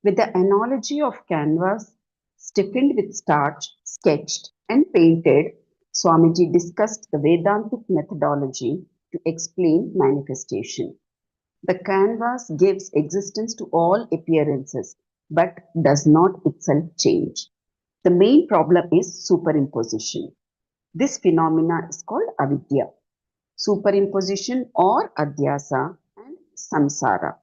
With the analogy of canvas stiffened with starch, sketched and painted, Swamiji discussed the Vedantic methodology to explain manifestation. The canvas gives existence to all appearances but does not itself change. The main problem is superimposition. This phenomena is called avidya, superimposition or adhyasa and samsara.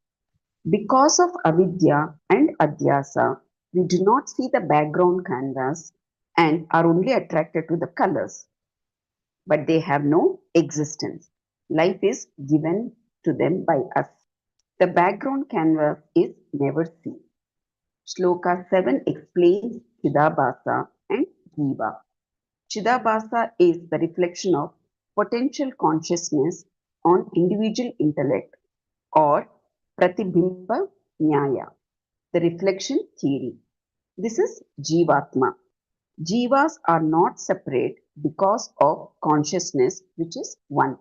Because of avidya and adhyasa, we do not see the background canvas and are only attracted to the colors, but they have no existence. Life is given to them by us. The background canvas is never seen. Sloka 7 explains Chidabhasa and Jiva. Chidabhasa is the reflection of potential consciousness on individual intellect or Pratibimba Nyaya, the reflection theory. This is Jivatma. Jivas are not separate because of consciousness, which is one.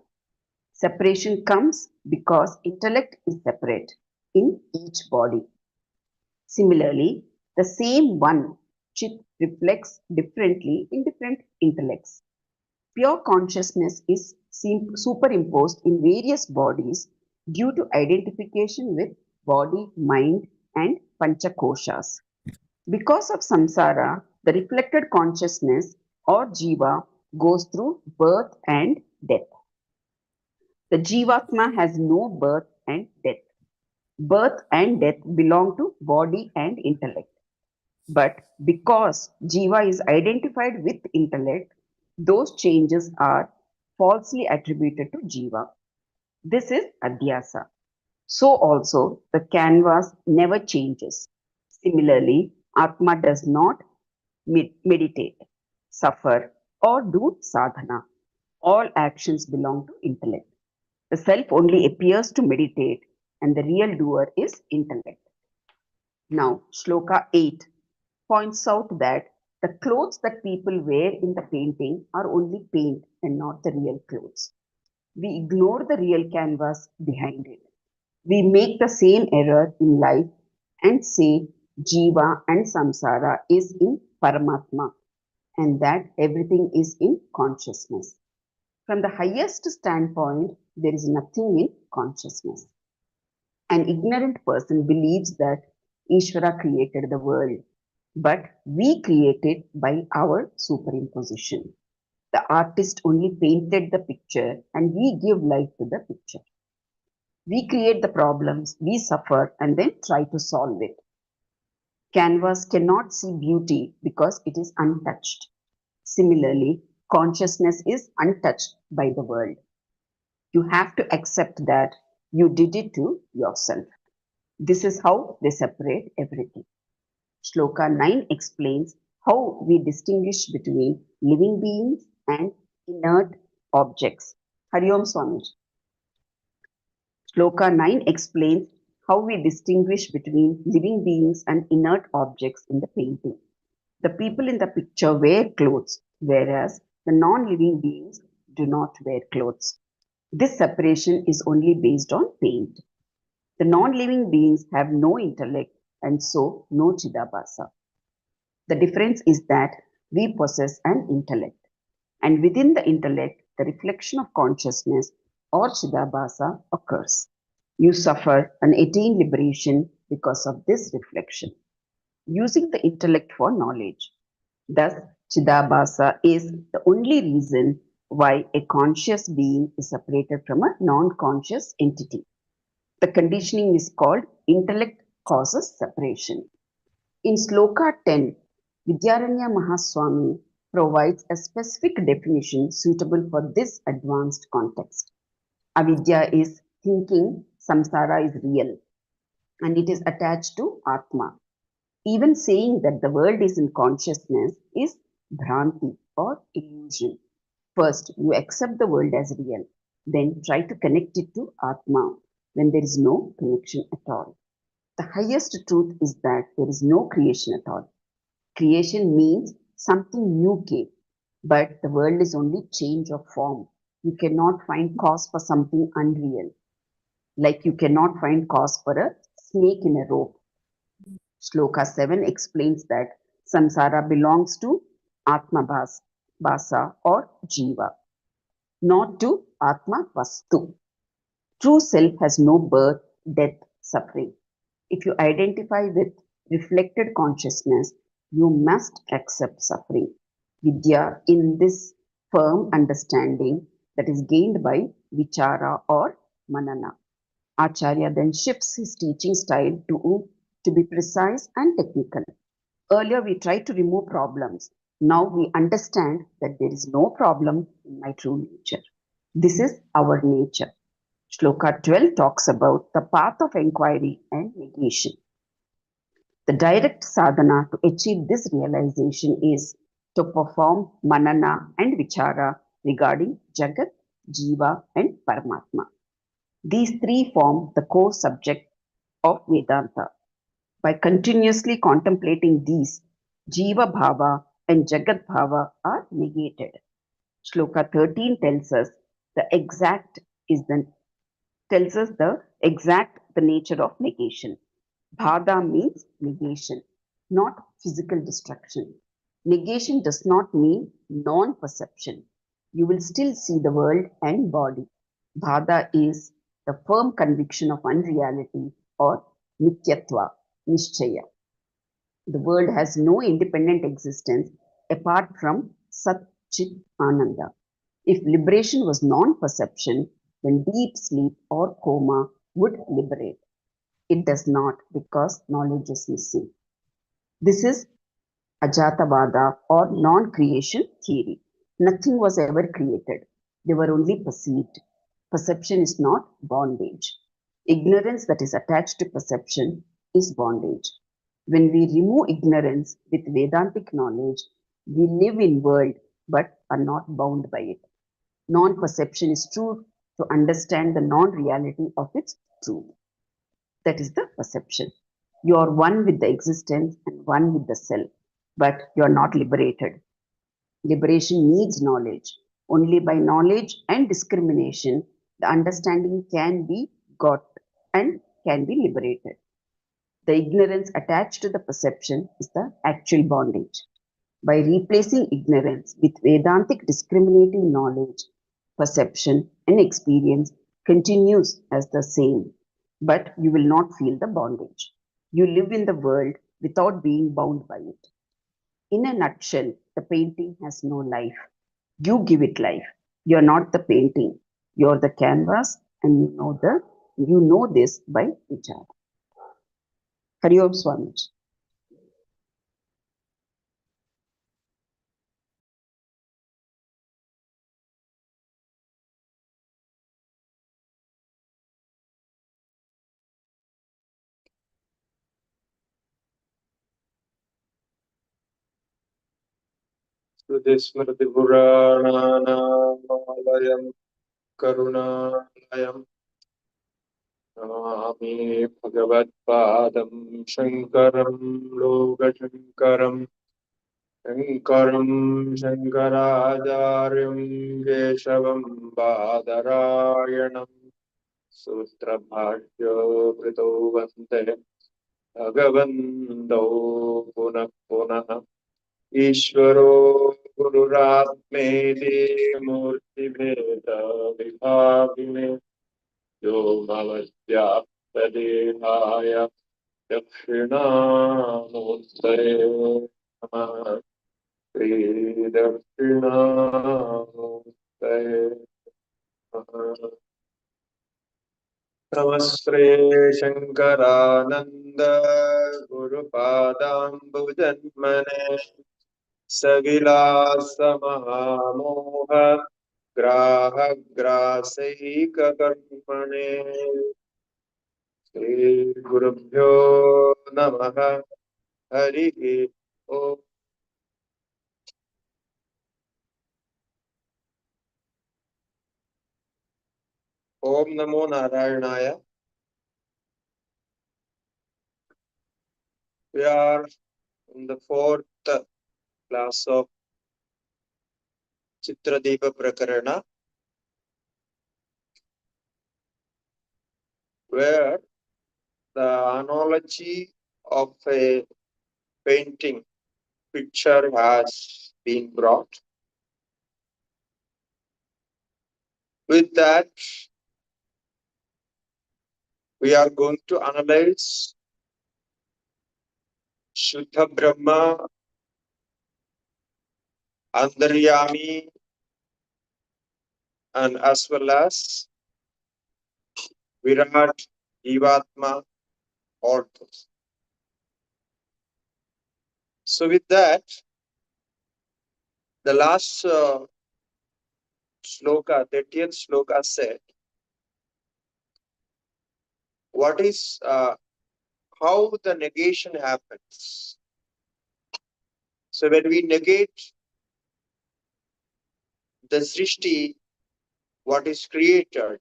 Separation comes because intellect is separate in each body. Similarly, the same one, Chit, reflects differently in different intellects. Pure consciousness is superimposed in various bodies due to identification with body, mind, and panchakoshas. Because of samsara, the reflected consciousness or jiva goes through birth and death. The jivatma has no birth and death. Birth and death belong to body and intellect. But because jiva is identified with intellect, those changes are falsely attributed to jiva. This is adhyasa. So also the canvas never changes. Similarly, Atma does not meditate, suffer, or do sadhana. All actions belong to intellect. The self only appears to meditate, and the real doer is intellect. Now, Shloka 8 points out that the clothes that people wear in the painting are only paint and not the real clothes. We ignore the real canvas behind it. We make the same error in life and say Jiva and Samsara is in Paramatma and that everything is in consciousness. From the highest standpoint, there is nothing in consciousness. An ignorant person believes that Ishvara created the world, but we create it by our superimposition. The artist only painted the picture and we give life to the picture. We create the problems, we suffer, and then try to solve it. Canvas cannot see beauty because it is untouched. Similarly, consciousness is untouched by the world. You have to accept that you did it to yourself. This is how they separate everything. Shloka 9 explains how we distinguish between living beings and inert objects. Hari Om Swamiji. Shloka 9 explains how we distinguish between living beings and inert objects in the painting. The people in the picture wear clothes, whereas the non-living beings do not wear clothes. This separation is only based on paint. The non-living beings have no intellect and so no Chidabhasa. The difference is that we possess an intellect, and within the intellect, the reflection of consciousness or Chidabhasa occurs. You suffer and attain liberation because of this reflection, using the intellect for knowledge. Thus, Chidabhasa is the only reason why a conscious being is separated from a non-conscious entity. The conditioning is called intellect causes separation. In Sloka 10, Vidyaranya Mahaswami provides a specific definition suitable for this advanced context. Avidya is thinking samsara is real and it is attached to Atma. Even saying that the world is in consciousness is bhranti or illusion. First, you accept the world as real, then try to connect it to Atma when there is no connection at all. The highest truth is that there is no creation at all. Creation means something new came, but the world is only change of form. You cannot find cause for something unreal, like you cannot find cause for a snake in a rope. Shloka 7 explains that samsara belongs to Atma Bhasa or Jiva, not to Atma Vastu. True self has no birth, death, suffering. If you identify with reflected consciousness, you must accept suffering. Vidya, in this firm understanding that is gained by vichara or manana. Acharya then shifts his teaching style to be precise and technical. Earlier, we tried to remove problems. Now we understand that there is no problem in my true nature. This is our nature. Shloka 12 talks about the path of inquiry and negation. The direct sadhana to achieve this realization is to perform manana and vichara regarding Jagat, Jiva, and Paramatma. These three form the core subject of Vedanta. By continuously contemplating these, Jiva Bhava and Jagat Bhava are negated. Shloka 13 tells us the nature of negation. Bhada means negation, not physical destruction. Negation does not mean non-perception. You will still see the world and body. Bhada is the firm conviction of unreality or nityatva, nishchaya. The world has no independent existence apart from Sat Chit Ananda. If liberation was non-perception, then deep sleep or coma would liberate. It does not because knowledge is missing. This is Ajatavada or non-creation theory. Nothing was ever created. They were only perceived. Perception is not bondage. Ignorance that is attached to perception is bondage. When we remove ignorance with Vedantic knowledge, we live in world but are not bound by it. Non-perception is true to understand the non-reality of its truth. That is the perception. You are one with the existence and one with the self, but you are not liberated. Liberation needs knowledge. Only by knowledge and discrimination, the understanding can be got and can be liberated. The ignorance attached to the perception is the actual bondage. By replacing ignorance with Vedantic discriminating knowledge, perception and experience continues as the same, but you will not feel the bondage. You live in the world without being bound by it. In a nutshell, the painting has no life. You give it life. You are not the painting. You are the canvas, and you know this by vichara. Hari Om Swamiji. Smriti-Puranan Karunalayam Nami Bhagavad-Padam Shankaram Logashankaram Shankaram Shankaracharyam Keshavam Badarayanam Sutra-Bhashya Krito Vande Bhagavando Punah Punah Ishvaro Gururatmeti Murtibheda Vibhagine Yomavadhyaptadehaya Dakshinamurtaya Namah Sri Dakshinamurtaya Namah Namaste Shankarananda Gurupadambujanmane सविलासमहामोह ग्राहग्रासैककर्मणे श्रीगुरुभ्यो नमः हरिः ओम् ओम नमो नारायणाय. We are in the fourth class of Chitradeepa Prakarana, where the analogy of a painting picture has been brought. With that, we are going to analyze Shuddha Brahma, Antaryami, and as well as Virat, Jivatma, all those. So with that, the last sloka, 30th sloka said, what is how the negation happens. So when we negate the srishti, what is created,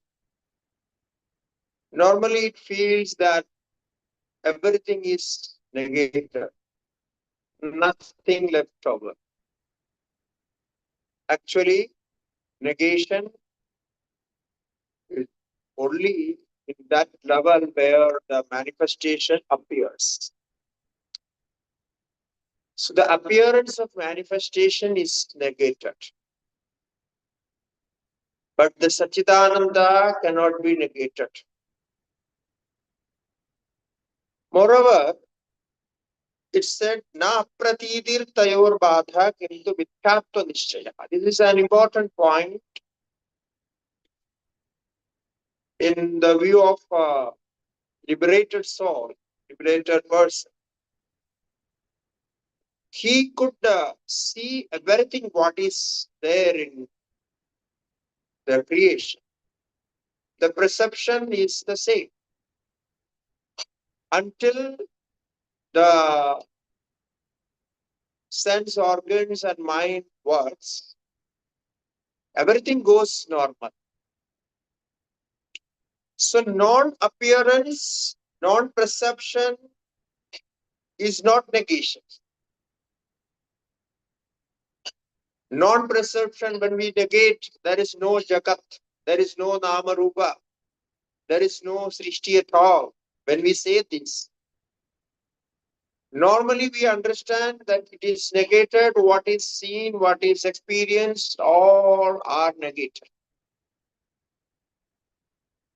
normally it feels that everything is negated, nothing left over. Actually, negation is only in that level where the manifestation appears. So the appearance of manifestation is negated. But the Satchidananda cannot be negated. Moreover, it said, Na pratidir tayor badha kintu mithyatva nishchaya. This is an important point in the view of liberated soul, liberated person. He could see everything what is there in the creation. The perception is the same until the sense organs and mind works. Everything goes normal. So non-appearance, non-perception is not negation. Non-perception, when we negate, there is no jagat, there is no nama rupa, there is no srishti at all. When we say this, normally we understand that it is negated, what is seen, what is experienced, all are negated.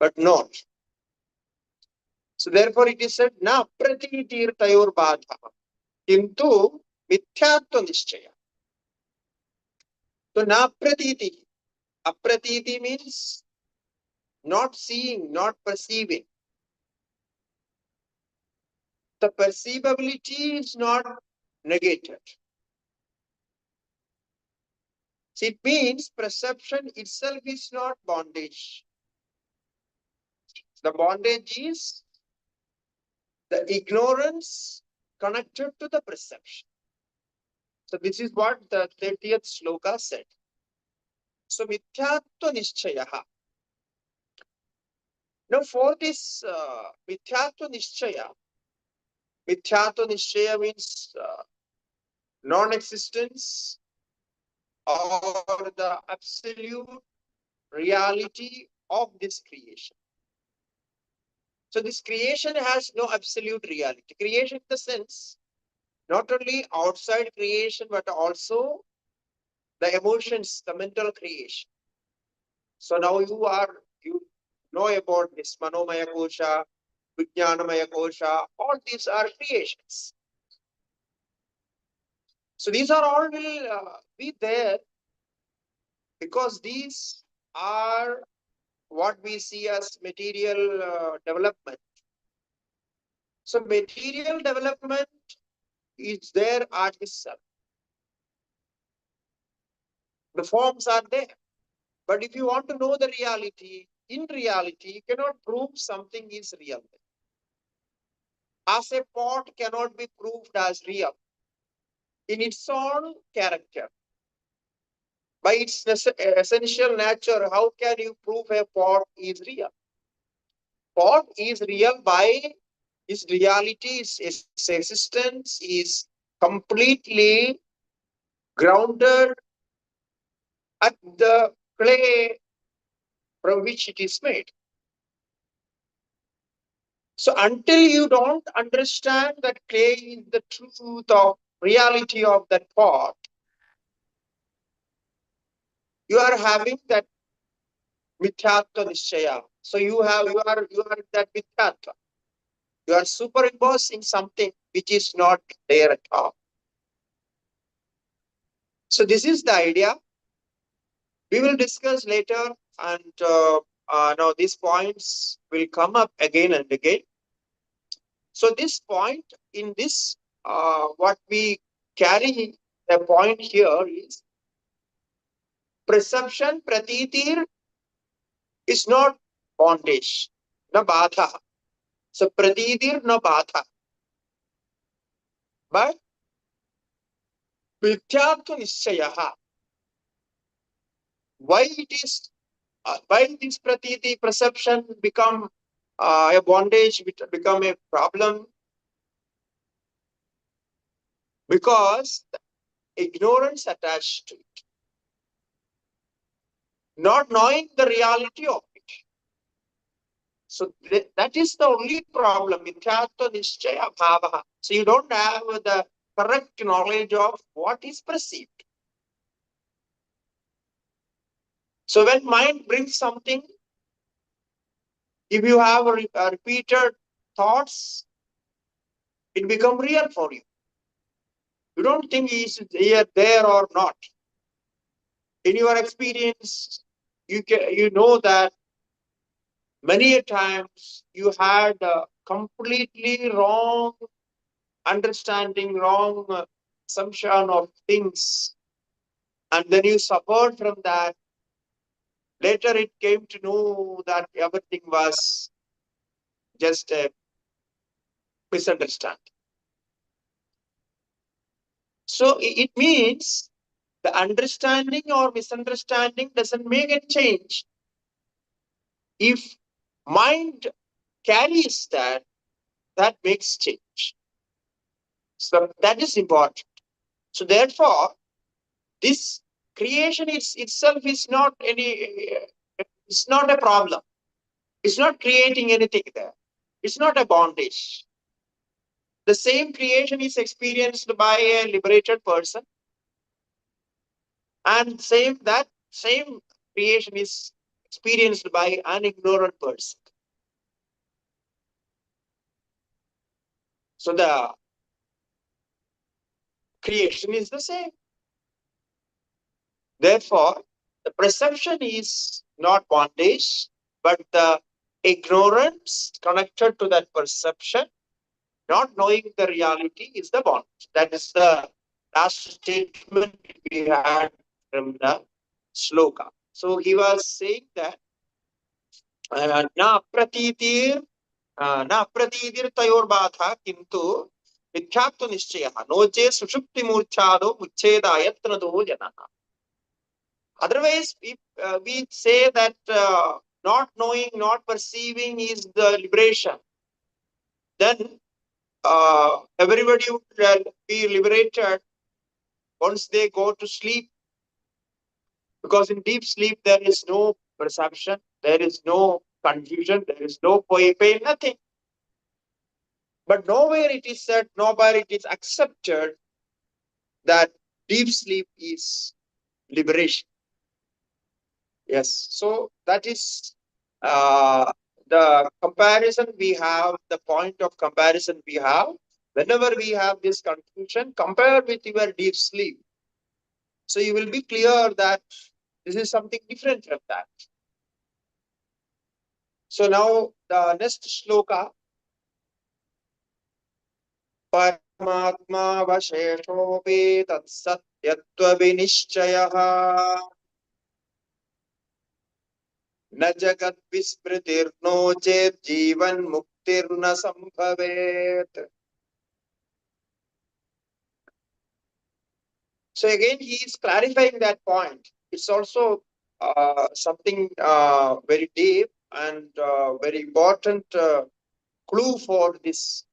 But not. So therefore it is said, na pratitir tayor badha, kintu mithyatva nishchaya. So na pratiti. Apratiti means not seeing, not perceiving. The perceivability is not negated. So it means perception itself is not bondage. The bondage is the ignorance connected to the perception. So this is what the 30th sloka said. So mithyatva nishchayaha. Now for this mithyatva nishchaya means non-existence or the absolute reality of this creation. So this creation has no absolute reality. Creation in the sense, not only outside creation, but also the emotions, the mental creation. So now you know about this Manomaya Kosha, Vijnanamaya Kosha, all these are creations. So these are all will be there because these are what we see as material development. So material development is there at itself. The forms are there. But if you want to know the reality, in reality, you cannot prove something is real. As a pot cannot be proved as real in its own character. By its essential nature, how can you prove a pot is real? Pot is real by its reality, its existence is completely grounded at the clay from which it is made. So until you don't understand that clay is the truth of reality of that pot, you are having that mithyatva nishchaya. So you are that mithyatva. You are superimposing something which is not there at all. So this is the idea. We will discuss later, and now these points will come up again and again. So this point in this, what we carry, the point here is perception, pratitir is not bondage, na badha. So pratitir na badha. But mithyatva nishchayaha. Why it is, why this pratiti perception become a bondage, become a problem? Because ignorance attached to it, not knowing the reality of it. So that is the only problem. Mithyatva nishchaya bhava. So you don't have the correct knowledge of what is perceived. So when mind brings something, if you have repeated thoughts, it becomes real for you. You don't think is here, there, or not. In your experience, you know that many a times you had a completely wrong understanding, wrong assumption of things, and then you suffered from that. Later it came to know that everything was just a misunderstanding. So it means the understanding or misunderstanding doesn't make a change. If mind carries that, that makes change. So that is important. So therefore, this creation itself is not it's not a problem. It's not creating anything there. It's not a bondage. The same creation is experienced by a liberated person, and that same creation is experienced by an ignorant person. So the creation is the same. Therefore, the perception is not bondage, but the ignorance connected to that perception, not knowing the reality, is the bondage. That is the last statement we had from the sloka. So he was saying that na pratitir tayor batha kintu मिथ्यात्व निश्चयः no चेत् सुषुप्ति मूर्छादो उच्छेदायत्नदो जनः. Otherwise, we say that not knowing, not perceiving is the liberation. Then everybody would be liberated once they go to sleep. Because in deep sleep, there is no perception, there is no confusion, there is no pain, nothing. But nowhere it is said, nowhere it is accepted that deep sleep is liberation. Yes, so that is the comparison we have, the point of comparison we have. Whenever we have this confusion, compare with your deep sleep. So you will be clear that this is something different from that. So now the next shloka. Paramatma vasheshopi tat satyatva vinishchayah न जगत विस्मृतिर्नो चेत् जीवन मुक्तिर्न संभवेत्. So again he is clarifying that point. It's also something very deep and very important clue for this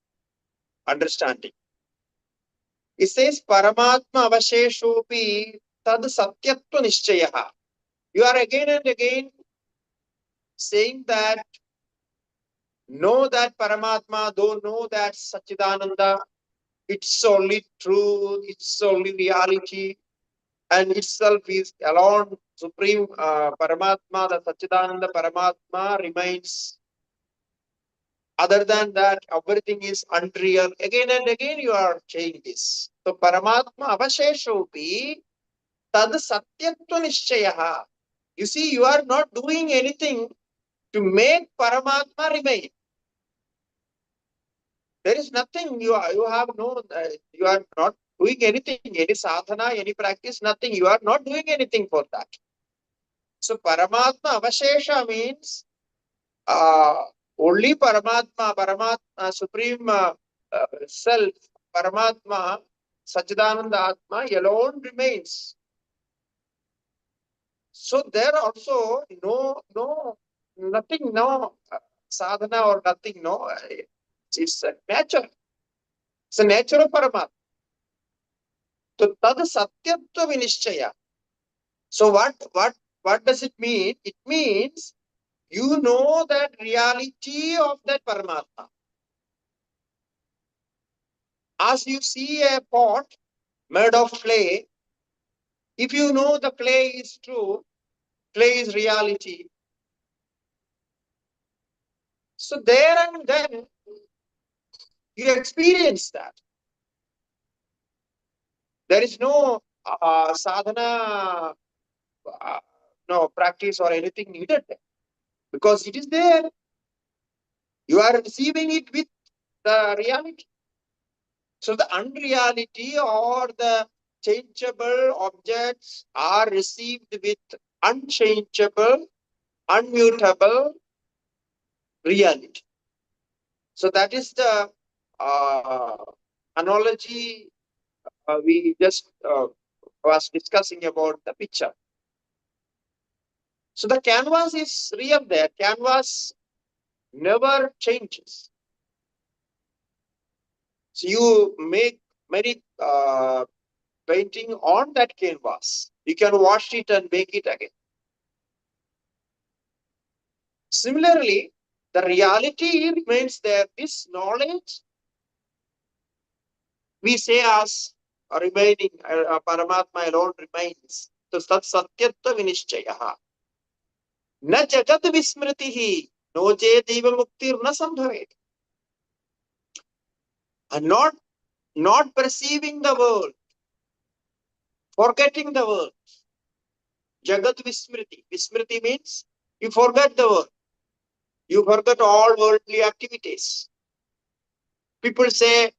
understanding. It says Paramatma avasheshopi tad satyatva nishchayah. You are again and again saying that know that Paramatma, don't know that Satchidananda, it's only truth, it's only reality, and itself is alone supreme Paramatma, the Satchidananda Paramatma remains. Other than that, everything is unreal. Again and again, you are saying this. So, Paramatma avasheshopi tad satyatva nishchayaha. You see, you are not doing anything to make Paramatma remain. There is nothing, you have no, you are not doing anything, any sadhana, any practice, nothing. You are not doing anything for that. So, Paramatma avashesha means only Paramatma, Supreme Self, Paramatma, Satchidananda Atma alone remains. So there also nothing, no sadhana or nothing, no. It's a nature. It's the nature of Paramatma. So tad satyatva vinishchaya. So what does it mean? It means you know that reality of that Paramatma. As you see a pot made of clay, if you know the clay is true, clay is reality, so there and then you experience that. There is no sadhana, no practice or anything needed there, because it is there. You are receiving it with the reality. So the unreality or the changeable objects are received with unchangeable, unmutable reality. So that is the analogy we just was discussing about the picture. So the canvas is real there. Canvas never changes. So you make many painting on that canvas. You can wash it and make it again. Similarly, the reality remains there. This knowledge we say as remaining, Paramatma alone remains. So Sat Satyatva Vinishchayaha. Na Jagat Vismritihi. No Je Jivanmukti na Sambhavet. And not perceiving the world, forgetting the world. Jagat Vismriti. Vismriti means you forget the world. You forget all worldly activities. People say,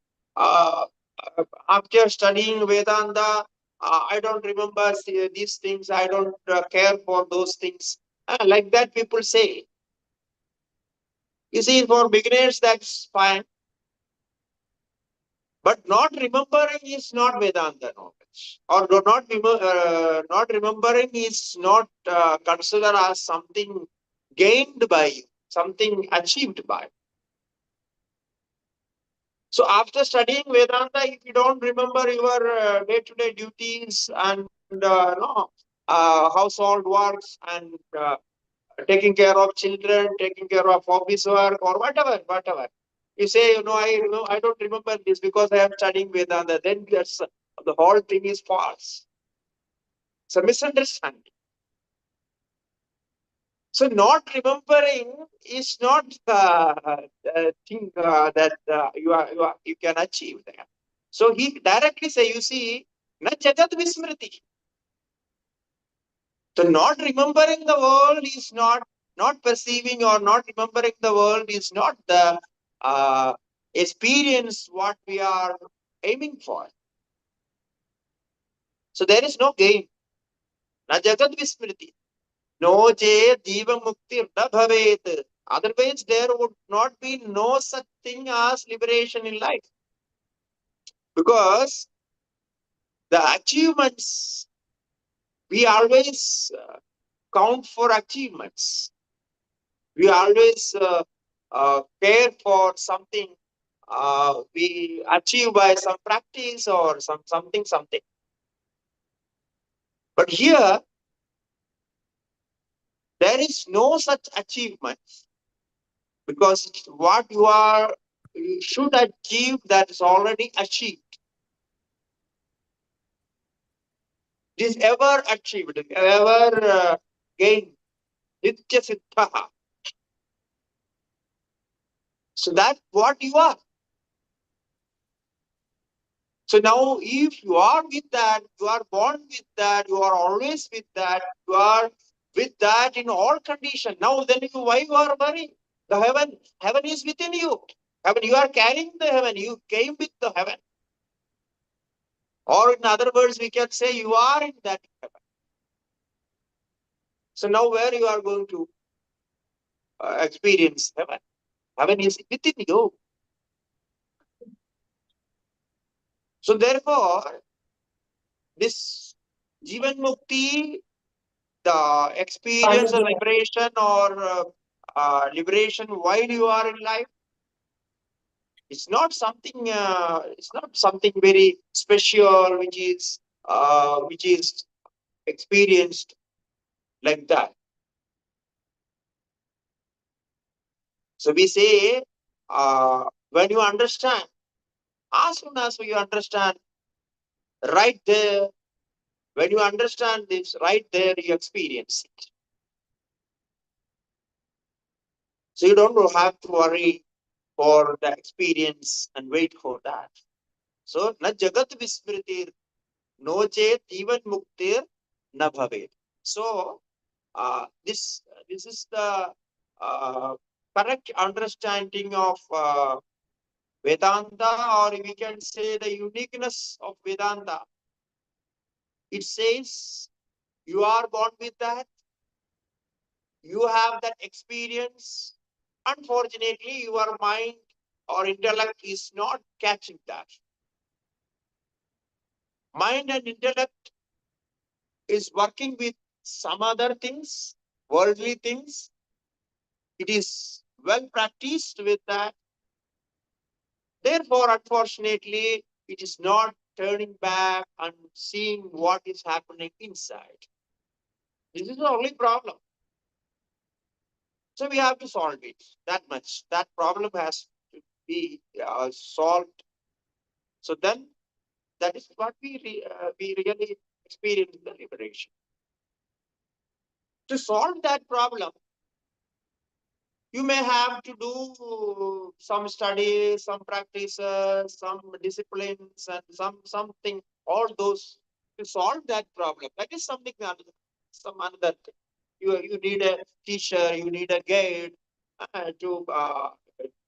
after studying Vedanta, I don't remember these things, I don't care for those things. Like that, people say. You see, for beginners, that's fine. But not remembering is not Vedanta knowledge. Or not remembering is not considered as something gained by you, something achieved by you. So after studying Vedanta, if you don't remember your day-to-day duties and household works and taking care of children, taking care of office work or whatever, you say, I don't remember this because I am studying Vedanta. Then that's the whole thing is false. It's a misunderstanding. So not remembering is not the thing that you can achieve there. So he directly say, you see, na jagat vismriti. So not remembering the world is not perceiving or not remembering the world is not the experience what we are aiming for. So there is no gain. Na jagat vismriti. No je Jivanmukti na bhavet. Otherwise, there would not be no such thing as liberation in life. Because the achievements, we always count for achievements. We always care for something we achieve by some practice or something. But here, there is no such achievement. Because what you should achieve, that is already achieved. It is ever achieved, ever gained. Nitya Siddha. So that's what you are. So now, if you are with that, you are born with that, you are always with that, you are with that in all conditions. Now, then why you are worrying? The heaven is within you. Heaven, you are carrying the heaven. You came with the heaven. Or in other words, we can say you are in that heaven. So now, where you are going to experience heaven? Heaven is within you. So therefore, this Jivanmukti, the experience of liberation or liberation while you are in life, it's not something. It's not something very special, which is experienced like that. So we say, when you understand, as soon as you understand, right there, when you understand this, right there, you experience it. So you don't have to worry for the experience and wait for that. So, na jagat vismritir, no chet even muktir na bhavet. So, this is the correct understanding of Vedanta, or we can say the uniqueness of Vedanta. It says you are born with that, you have that experience. Unfortunately, your mind or intellect is not catching that. Mind and intellect is working with some other things, worldly things. It is well practiced with that. Therefore, unfortunately, it is not turning back and seeing what is happening inside. This is the only problem. So we have to solve it. That much. That problem has to be solved. So then, that is what we really experience in the liberation. To solve that problem, you may have to do some studies, some practices, some disciplines, and something, all those to solve that problem. That is something some another thing. You need a teacher, you need a guide to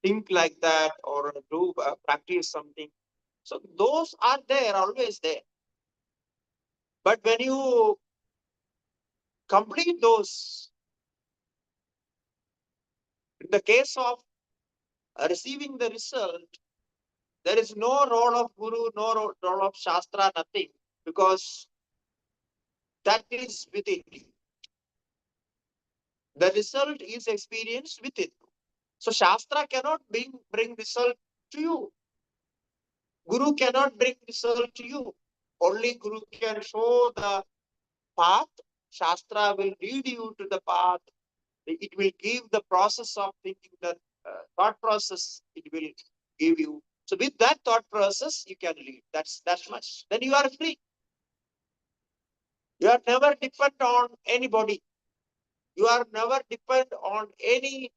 think like that or do practice something. So those are there, always there. But when you complete those, in the case of receiving the result, there is no role of Guru, no role of Shastra, nothing, because that is within you. The result is experienced within you. So Shastra cannot bring result to you. Guru cannot bring result to you. Only Guru can show the path. Shastra will lead you to the path. It will give the process of thinking, the thought process, it will give you. So with that thought process, you can lead. That's much. Then you are free. You are never depend on anybody. You are never depend on any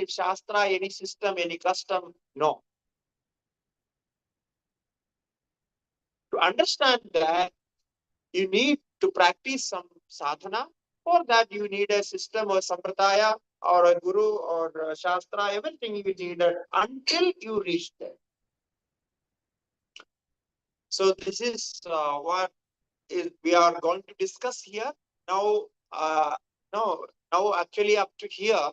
shastra, any system, any custom. No. To understand that, you need to practice some sadhana. For that, you need a system or sampradaya or a guru or a shastra, everything you need until you reach there. So this is what we are going to discuss here. Now, now actually up to here,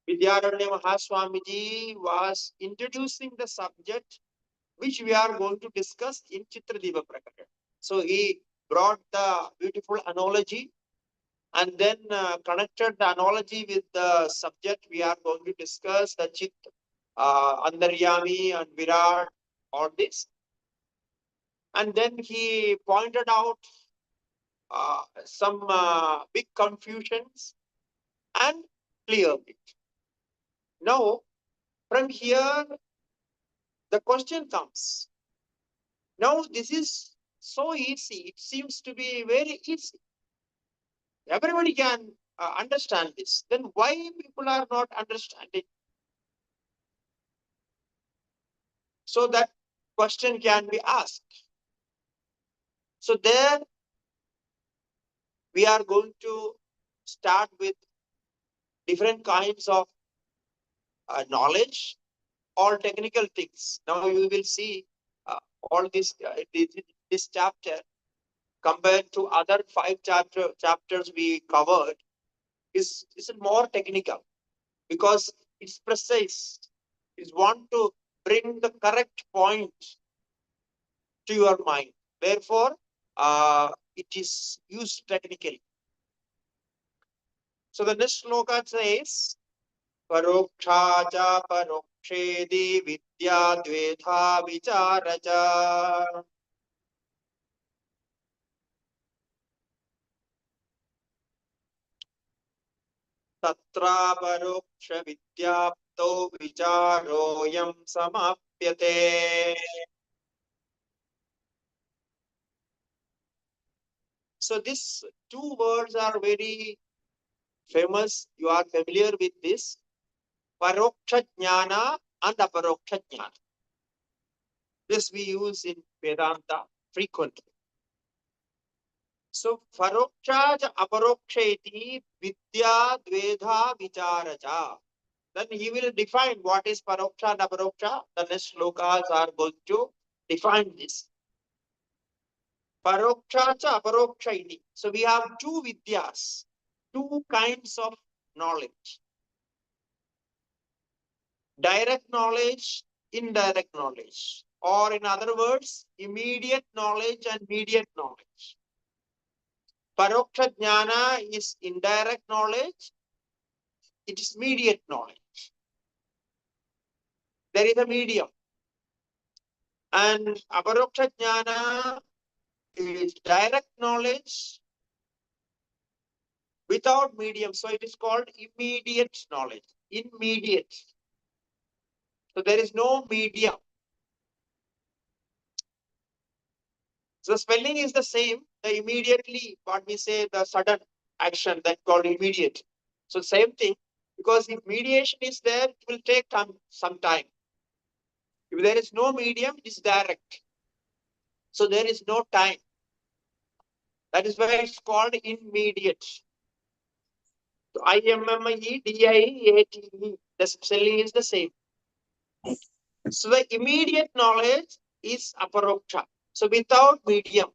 Vidyaranya Mahaswamiji was introducing the subject which we are going to discuss in Chitradeepa Prakarana. So he brought the beautiful analogy and then connected the analogy with the subject we are going to discuss, the Chitra, Antaryami and Virat, all this. And then he pointed out some big confusions, and cleared it. Now, from here, the question comes. Now, this is so easy. It seems to be very easy. Everybody can understand this. Then why people are not understanding? So that question can be asked. So there we are going to start with different kinds of knowledge, all technical things. Now you will see all this chapter compared to other 5 chapters we covered is more technical because it's precise. It's want to bring the correct point to your mind. Therefore, it is used technically. So the next sloka says, Parokshaja parokshedi vidya dvetha vicharaja. Tatra paroksha vidyapto vicharoyam samapyate. So these 2 words are very famous. You are familiar with this. Paroksha Jnana and Aparoksha Jnana. This we use in Vedanta frequently. So Paroksha Aparoksheti Vidya Dvedha Vicharaja. Then he will define what is Paroksha and Aparoksha. The next slokas are going to define this. Paroksha Aparoksheti. So we have 2 vidyas, 2 kinds of knowledge. Direct knowledge, indirect knowledge. Or in other words, immediate knowledge and mediate knowledge. Paroksha Jnana is indirect knowledge. It is mediate knowledge. There is a medium. And Aparoksha Jnana is direct knowledge without medium. So it is called immediate knowledge. Immediate. So there is no medium. So the spelling is the same. The immediately, what we say, the sudden action that called immediate. So same thing, because if mediation is there, it will take some time. If there is no medium, it is direct. So there is no time. That is why it's called immediate. So IMMEDIATE, the spelling is the same. So the immediate knowledge is aparoksha. So without medium,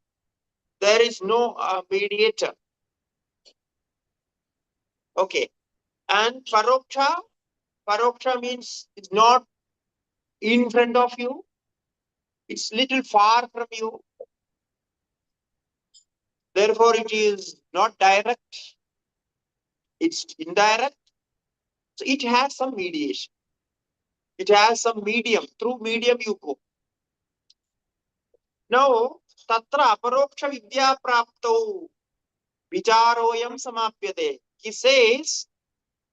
there is no mediator. Okay. And paroksha means it's not in front of you. It's little far from you. Therefore, it is not direct. It's indirect. So it has some mediation. It has some medium. Through medium you go. Now, tatra aparoksha vidya prapto vicharoyam samapyate. He says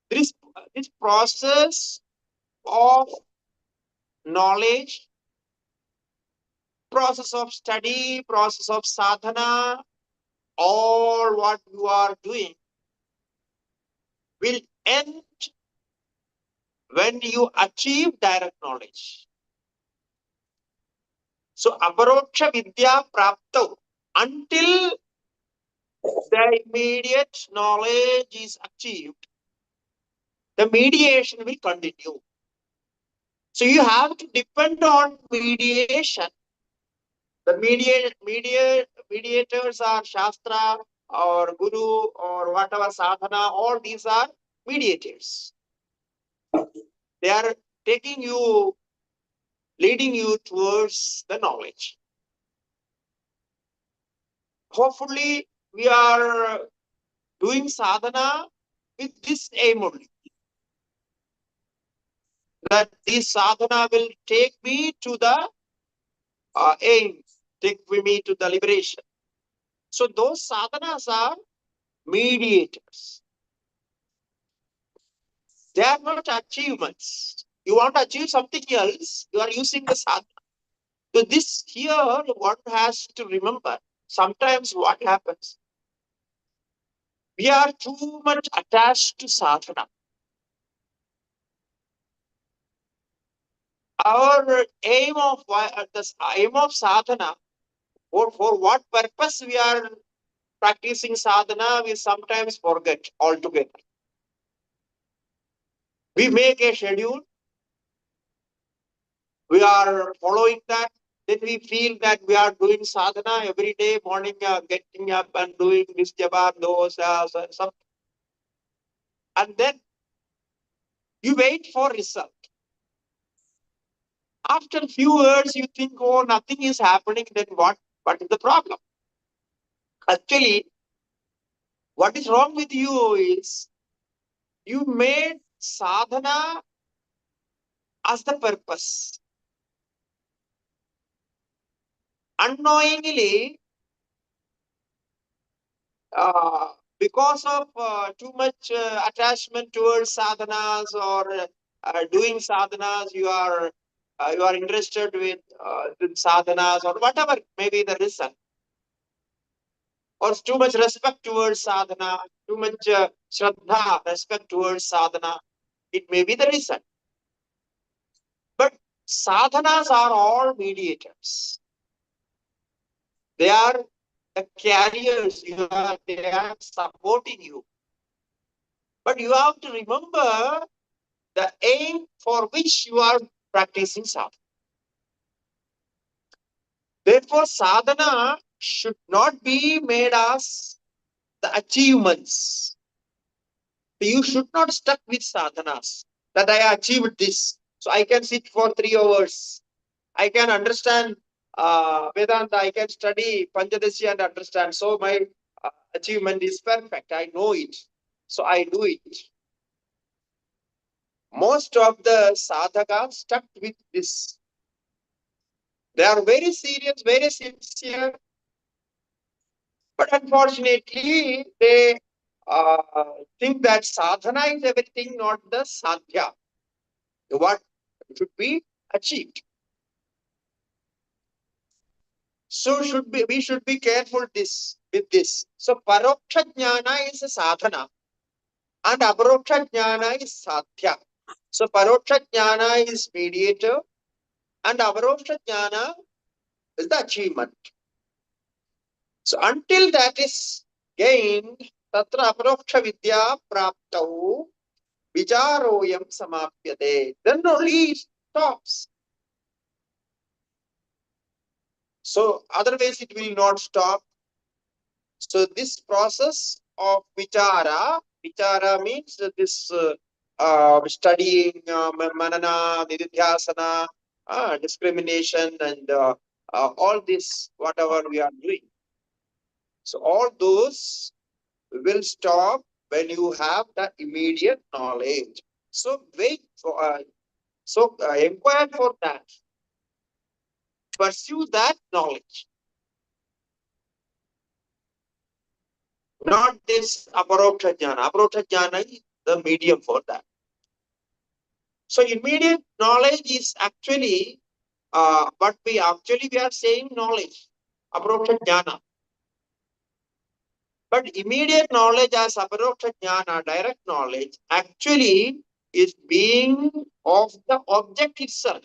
this process of knowledge, process of study, process of sadhana, all what you are doing will end when you achieve direct knowledge. So aparoksha vidya prapto, until the immediate knowledge is achieved, the mediation will continue. So you have to depend on mediation. The mediators are Shastra or Guru or whatever sadhana, all these are mediators. They are taking you, leading you towards the knowledge. Hopefully, we are doing sadhana with this aim only. That this sadhana will take me to the aim, take me to the liberation. So those sadhanas are mediators. They are not achievements. You want to achieve something else, you are using the sadhana. So this here, one has to remember. Sometimes what happens? We are too much attached to sadhana. Our aim of the aim of sadhana, or for what purpose we are practicing sadhana, we sometimes forget altogether. We make a schedule, we are following that, then we feel that we are doing sadhana every day, morning, getting up and doing this japa, those, some, and then you wait for result. After a few years, you think, oh, nothing is happening, then what is the problem? Actually, what is wrong with you is you made sadhana as the purpose. Unknowingly, because of too much attachment towards sadhanas or doing sadhanas, you are interested with sadhanas or whatever may be the reason, or too much respect towards sadhana, too much shraddha, respect towards sadhana. It may be the reason. But sadhanas are all mediators. They are the carriers. They are supporting you. But you have to remember the aim for which you are practicing sadhana. Therefore, sadhana should not be made as the achievements. You should not stuck with sadhanas that I achieved this. So I can sit for 3 hours. I can understand Vedanta. I can study Panchadasi and understand. So my achievement is perfect. I know it. So I do it. Most of the sadhakas stuck with this. They are very serious, very sincere. But unfortunately, they think that sadhana is everything, not the sadhya. What should be achieved. So we should be careful with this. So paroksha jnana is a sadhana and aparoksha jnana is sadhya. So paroksha jnana is mediator and aparoksha jnana is the achievement. So until that is gained, tatra aparoksha vidya praptau vicharoyam samapyate. Then only it stops. So otherwise it will not stop. So this process of vichara means this studying, manana, nididhyasana, discrimination, and all this, whatever we are doing. So all those will stop when you have the immediate knowledge. So wait for, inquire for that. Pursue that knowledge. Not this aparoksha jnana. Aparoksha jnana is the medium for that. So immediate knowledge is actually what we are saying knowledge, aparoksha jnana. But immediate knowledge as aparoksha jnana, direct knowledge, actually is being of the object itself.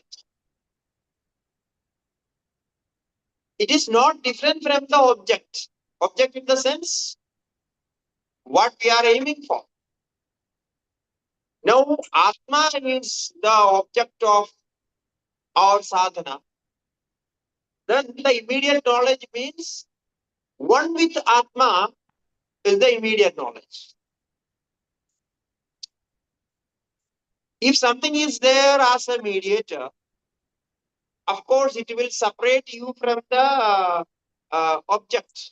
It is not different from the object. Object in the sense what we are aiming for. Now, Atma is the object of our sadhana. Then the immediate knowledge means one with Atma is the immediate knowledge. If something is there as a mediator, of course, it will separate you from the object.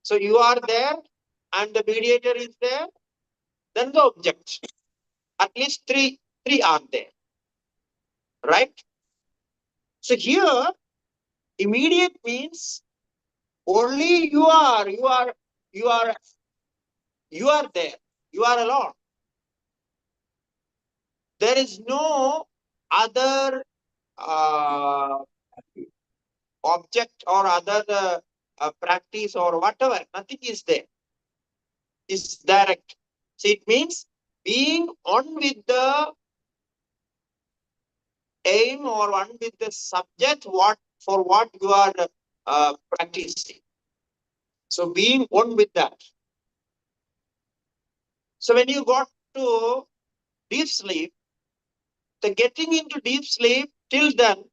So you are there and the mediator is there, then the object. At least three are there. Right? So here, immediate means only you are there. You are alone. There is no other object or other practice or whatever. Nothing is there. It's direct. So it means being on with the aim or one with the subject for what you are practicing. So being one with that. So when you got to deep sleep, the getting into deep sleep, till then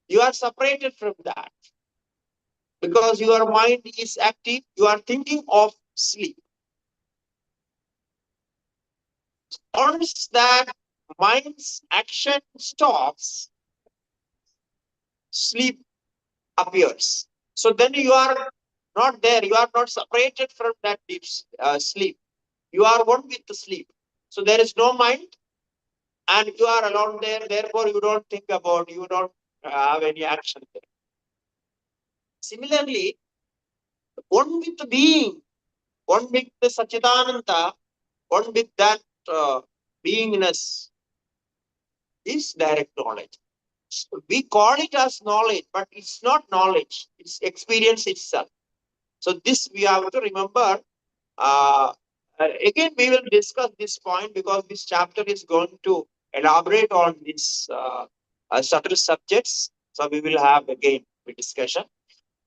you are separated from that because your mind is active. You are thinking of sleep. Once that mind's action stops, sleep appears. So then you are not there. You are not separated from that deep sleep. You are one with the sleep. So there is no mind and you are alone there. Therefore, you don't think about, you don't have any action there. Similarly, one with the being, one with the Sachidananda, one with that beingness is direct knowledge. We call it as knowledge, but it's not knowledge. It's experience itself. So this we have to remember. Again, we will discuss this point because this chapter is going to elaborate on these subtle subjects. So we will have again a discussion.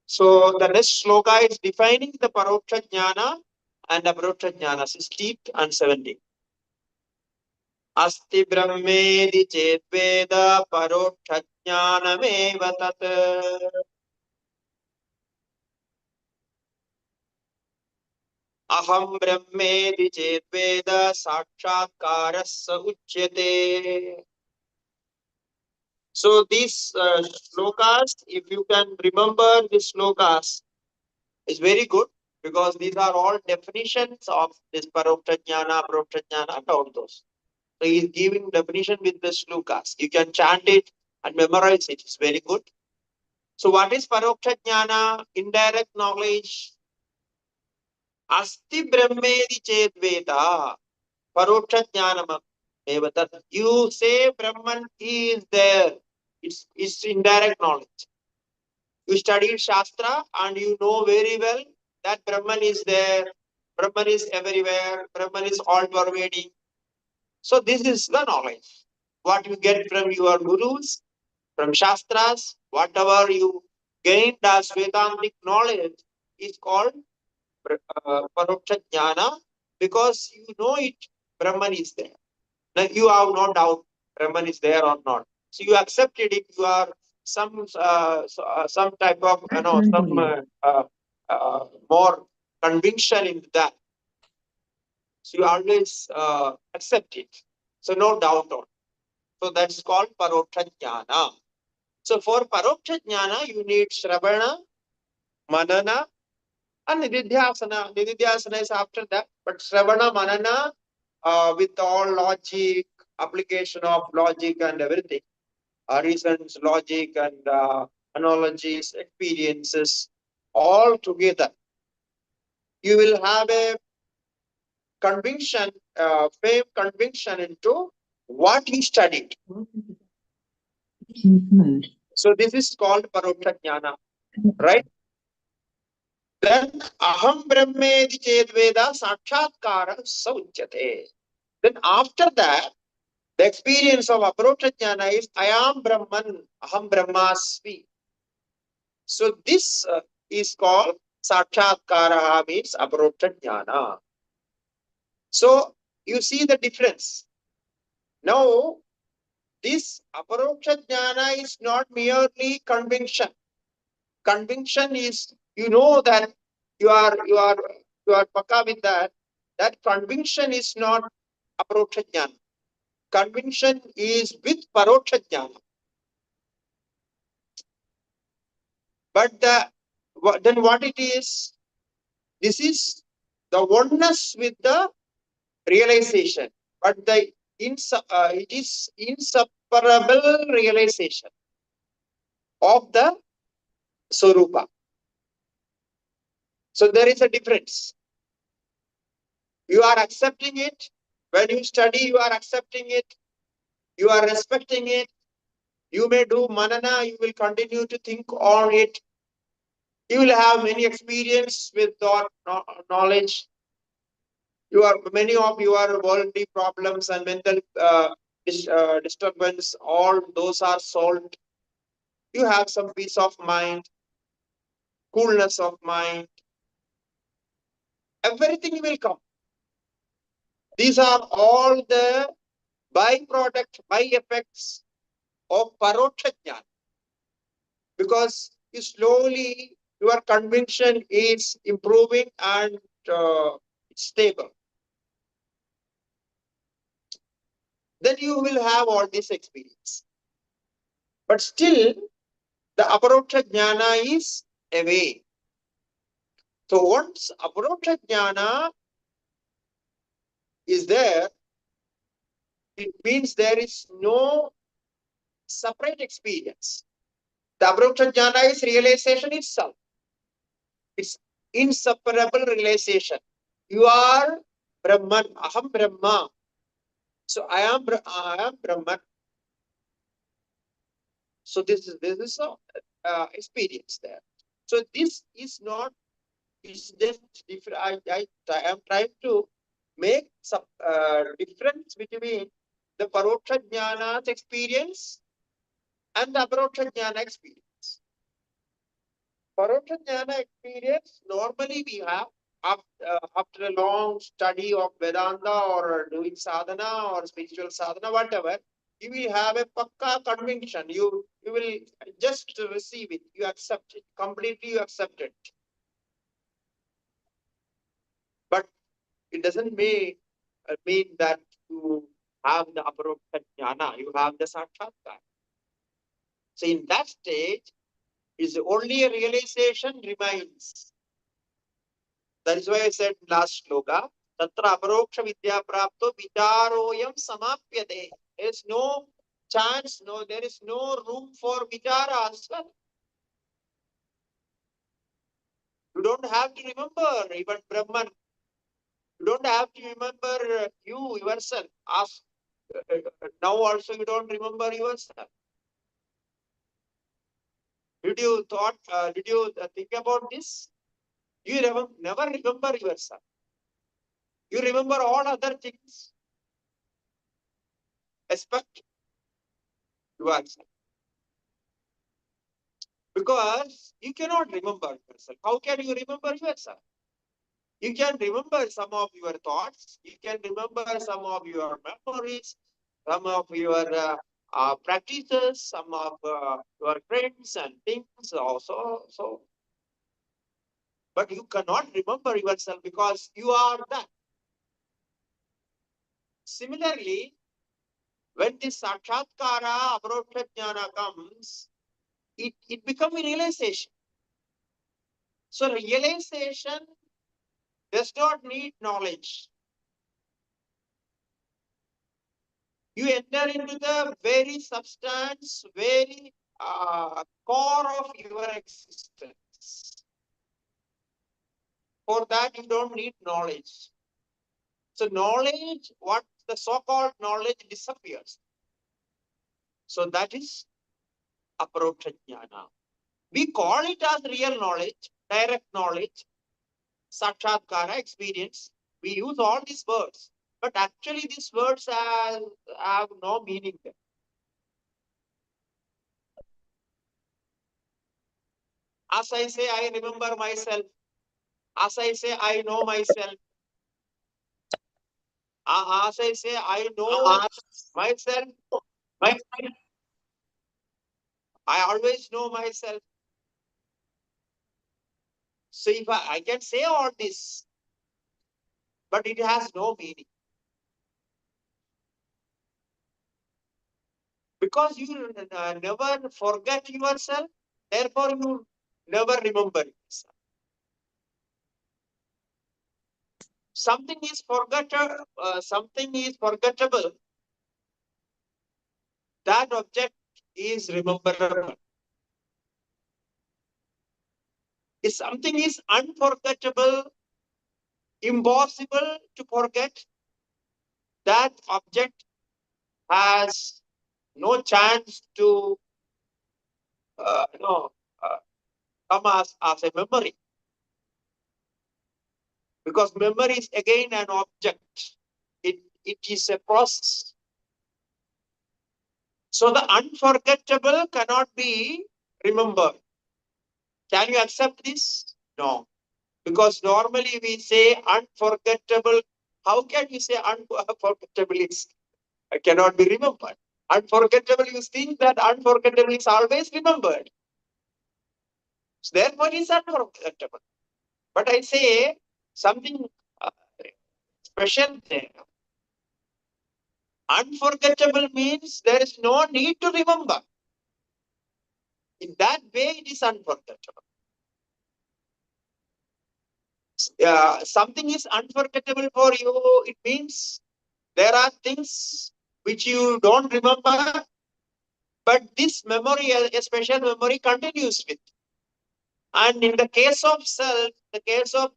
So the next sloka is defining the Paroksha Jnana and Aparoksha Jnana, 16th and 17th. Asti brahmedi chetveda paroksha jnanameva tat. Aham brahmedi chetveda sakshatkarah sa uchyate. So these slokas, if you can remember these slokas, is very good because these are all definitions of this Paroksha Jnana, Aparoksha Jnana, and all those. So he is giving definition with the slokas. You can chant it and memorize it. It's very good. So what is Paroksha Jnana? Indirect knowledge. Asti brahmedi chet veda. Paroksha Jnanam. You say Brahman is there. It's indirect knowledge. You studied Shastra and you know very well that Brahman is there. Brahman is everywhere. Brahman is all pervading. So this is the knowledge. What you get from your gurus, from Shastras, whatever you gained as Vedantic knowledge is called Paroksha Jnana because you know it, Brahman is there. Now you have no doubt Brahman is there or not. So you accepted it. You are some type of more conviction in that. So you always accept it. So no doubt on. So that's called Paroksha Jnana. So for Paroksha Jnana, you need Shravana, Manana, and Nididhyasana. Nididhyasana is after that. But Shravana, Manana, with all logic, application of logic and everything, reasons, logic and analogies, experiences, all together. You will have a conviction, firm conviction into what he studied. So this is called Paroksha Jnana, right? Then Aham Brahmedi Chedveda Sakshatkara Sauchyate. Then after that, the experience of Aparoksha Jnana is I am Brahman, Aham Brahmasmi. So this is called Sakshatkara, means Aparoksha Jnana. So you see the difference. Now, this Aparoksha Jnana is not merely conviction. Conviction is, you know that you are paka with that. That conviction is not Aparoksha Jnana. Conviction is with Paroksha Jnana. But then what it is? This is the oneness with the realization. But it is inseparable realization of the Swarupa. So there is a difference. You are accepting it. When you study, you are accepting it. You are respecting it. You may do manana, you will continue to think on it. You will have many experience with thought, knowledge. Many of your worldly problems and mental disturbance, all those are solved. You have some peace of mind, coolness of mind. Everything will come. These are all the byproduct, by effects of paroksha jnana. Because you slowly, your conviction is improving and stable. Then you will have all this experience. But still, the aparoksha jnana is away. So once aparoksha jnana is there, it means there is no separate experience. The aparoksha jnana is realization itself. It's inseparable realization. You are Brahman, Aham Brahma. So I am Brahman. So this is a experience there. So this is not. It's just different. I am trying to make some difference between the paroksha jnana experience and the aparoksha jnana experience. Paroksha jnana experience normally we have after a long study of Vedanta or doing sadhana or spiritual sadhana, whatever, you will have a pakka conviction. You will just receive it. You accept it. Completely you accept it. But it doesn't mean that you have the aparoksha jnana. You have the sakshatkar. So in that stage, is only a realization remains. That is why I said last sloka, Tatra aparoksha vidya prapto vicharoyam samapyate. There is no chance, there is no room for vichara as well. You don't have to remember even Brahman. You don't have to remember you yourself. Now also you don't remember yourself. Did you think about this? You never remember yourself. You remember all other things. Except yourself. Because you cannot remember yourself. How can you remember yourself? You can remember some of your thoughts. You can remember some of your memories, some of your practices, some of your friends and things also. But you cannot remember yourself because you are that. Similarly, when this sakshatkara, aparoksha jnana comes, it becomes a realization. So realization does not need knowledge. You enter into the very substance, very core of your existence. For that, you don't need knowledge. So knowledge, what the so-called knowledge disappears. So that is aparoksha jnana. We call it as real knowledge, direct knowledge, sakshatkara, experience. We use all these words. But actually these words have no meaning there. As I say, I remember myself. As I say, I know myself. As I say, I know myself. I always know myself. So if I can say all this, but it has no meaning. Because you never forget yourself, therefore you never remember yourself. Something is forgettable, that object is rememberable. If something is unforgettable, impossible to forget, that object has no chance to come as a memory. Because memory is again an object. It is a process. So the unforgettable cannot be remembered. Can you accept this? No. Because normally we say unforgettable. How can you say unforgettable is cannot be remembered? Unforgettable, you think that unforgettable is always remembered. So therefore it is unforgettable. But I say something special there. Unforgettable means there is no need to remember. In that way, it is unforgettable. Something is unforgettable for you, it means there are things which you don't remember, but this memory, a special memory, continues with. And in the case of self, the case of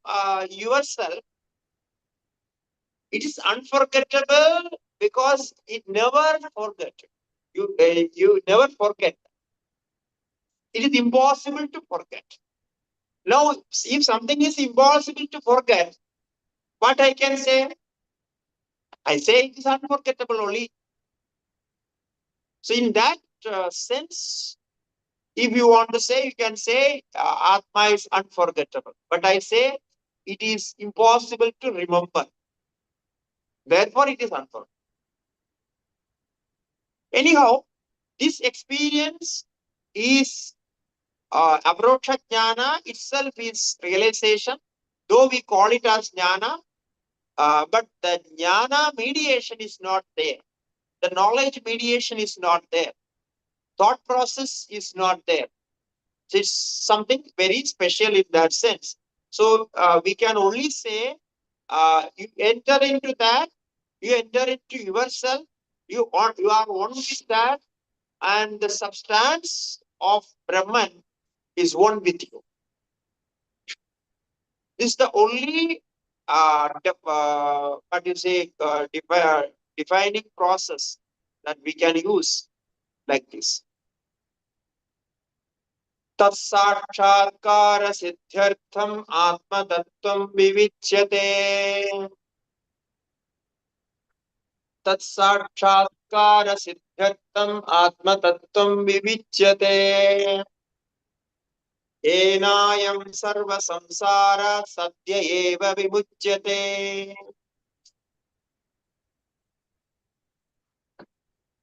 yourself, it is unforgettable because it never forget. You never forget. It is impossible to forget. Now, if something is impossible to forget, what I can say? I say it is unforgettable only. So in that sense, if you want to say, you can say Atma is unforgettable. But I say it is impossible to remember. Therefore, it is unforgettable. Anyhow, this experience is Aproksha Jnana itself is realization. Though we call it as Jnana, but the Jnana mediation is not there. The knowledge mediation is not there. Thought process is not there. It's something very special in that sense. So we can only say you enter into that, you enter into yourself, you are one with that, and the substance of Brahman is one with you. This is the only defining process that we can use like this. तत्साक्षात्कार सिद्ध्यर्थम आत्मतत्त्वं विविच्यते तत्साक्षात्कार सिद्ध्यर्थम आत्मतत्त्वं विविच्यते येनायं सर्व संसार सद्य एव विमुच्यते.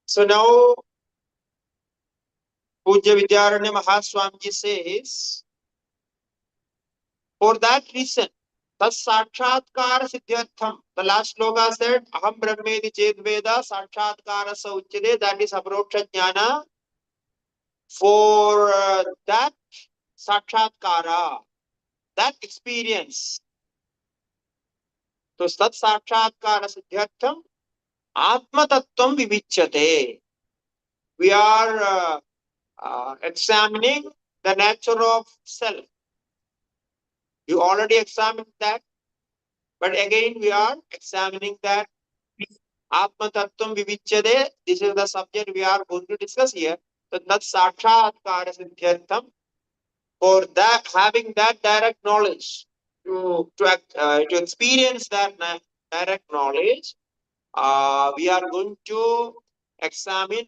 So now Pujya Vidyaranya Mahaswamiji says, for that reason, tas sakshatkara siddhyartham. The last sloka said, aham brahmedi ched veda sakshatkara sauchyade. That is aproksha jnana. For that sakshatkara, that experience, so tat sakshatkara siddhyartham atma tattvam vivichyate. We are examining the nature of self. You already examined that, but again we are examining that. Atma Tattvam Vivichyade. This is the subject we are going to discuss here. So that Sakshatkara Siddhyartham, for that, having that direct knowledge, to experience that direct knowledge, we are going to examine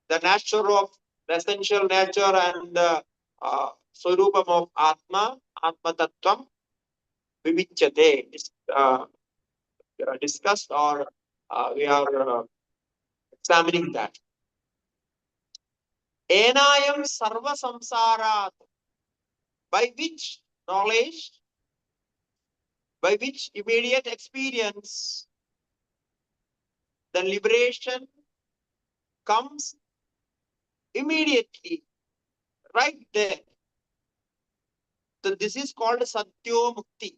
the nature of the essential nature and the Swarupam of Atma, Atma Tattvam Vivichyate, discussed, or we are examining that. Enayam sarva samsarat, by which knowledge, by which immediate experience, the liberation comes immediately, right there. So this is called Sadhyo Mukti.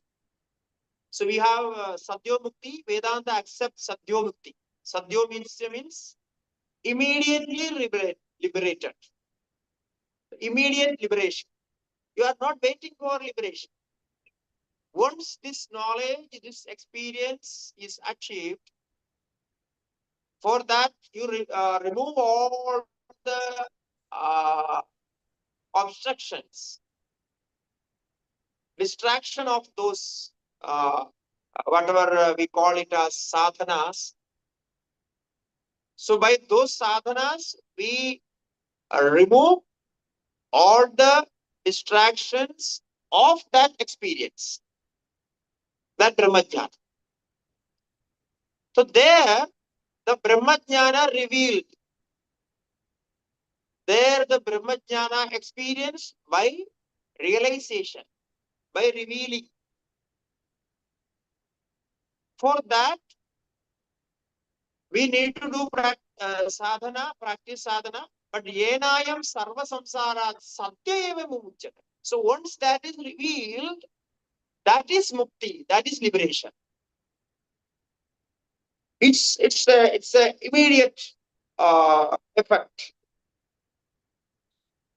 So we have Sadhyo Mukti. Vedanta accepts Sadhyo Mukti. Sadhyo means immediately liberated. Immediate liberation. You are not waiting for liberation. Once this knowledge, this experience is achieved, For that, you remove all the obstructions, distraction of those whatever we call it as sadhanas. So by those sadhanas, we remove all the distractions of that experience, that Brahmajnana. So there, the Brahmajnana revealed. There, the Brahmajnana experience by realization, by revealing. For that, we need to do sadhana, practice sadhana, but yenayam sarva samsara satya eva mumuchyate. So once that is revealed, that is mukti, that is liberation. It's a immediate effect.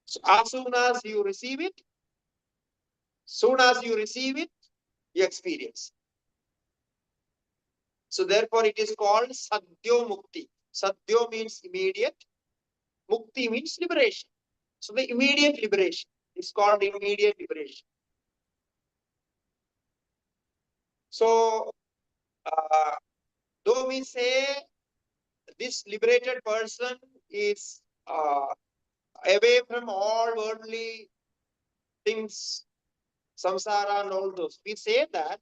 So as soon as you receive it, you experience. So therefore it is called sadhyo mukti. Sadhyo means immediate, mukti means liberation. So the immediate liberation is called immediate liberation. So though we say this liberated person is away from all worldly things, samsara and all those, we say that,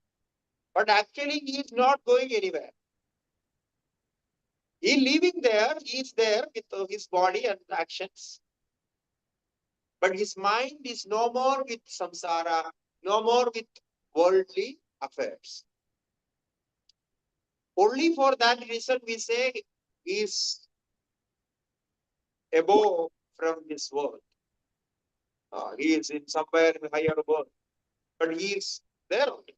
but actually he is not going anywhere. He living there, he is there with his body and actions. But his mind is no more with samsara, no more with worldly affairs. Only for that reason we say he is above from this world. He is in somewhere in higher world, but he is there only.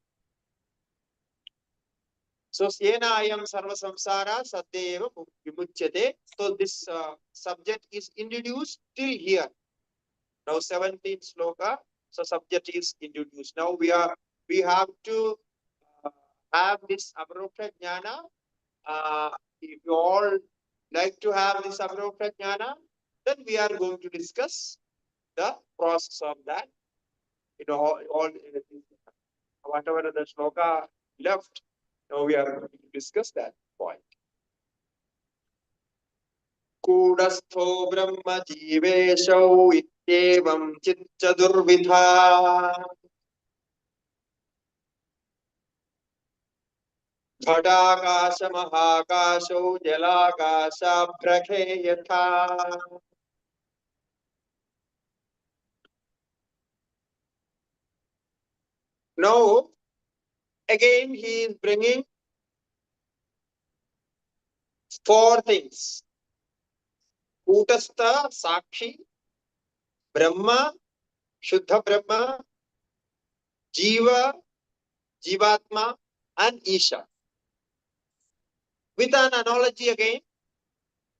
So, Syena ayam sarva samsara satyeva vimuchyate. So, this subject is introduced till here. Now, 17th sloka. So, subject is introduced. Now, we have to have this abrokta jnana. If you all like to have this abrokta jnana, then we are going to discuss the process of that. You know, all whatever the sloka left, now we are going to discuss that point. Kudastho brahma jiveshau ityevam chitchadurvidha ghadakasha mahakasho jalakasha brakhe yatha. Now, again, he is bringing four things. Kutastha, Sakshi, Brahma, Shuddha Brahma, Jiva, Jivatma, and Isha. With an analogy again,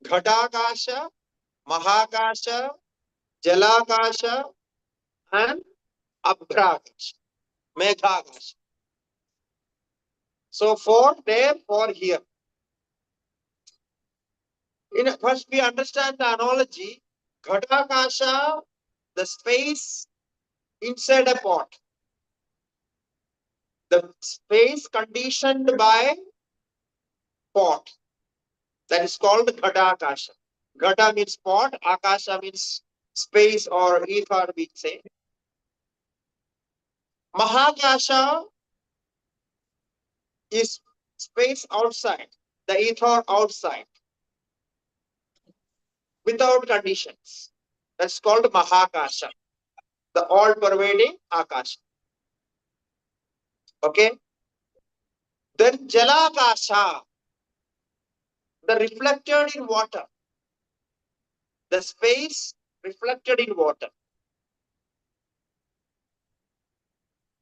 Ghadakasha, Mahakasha, Jalakasha, and Abhrakasha, Meghakasha. So, four there, four here. First, we understand the analogy. Ghadakasha, the space inside a pot. The space conditioned by pot. That is called Ghadakasha. Ghada means pot, Akasha means space or ether, we say. Mahakasha is space outside, the ether outside, without conditions. That's called Mahakasha, the all-pervading Akasha. Okay? Then Jalakasha, the reflected in water, the space reflected in water.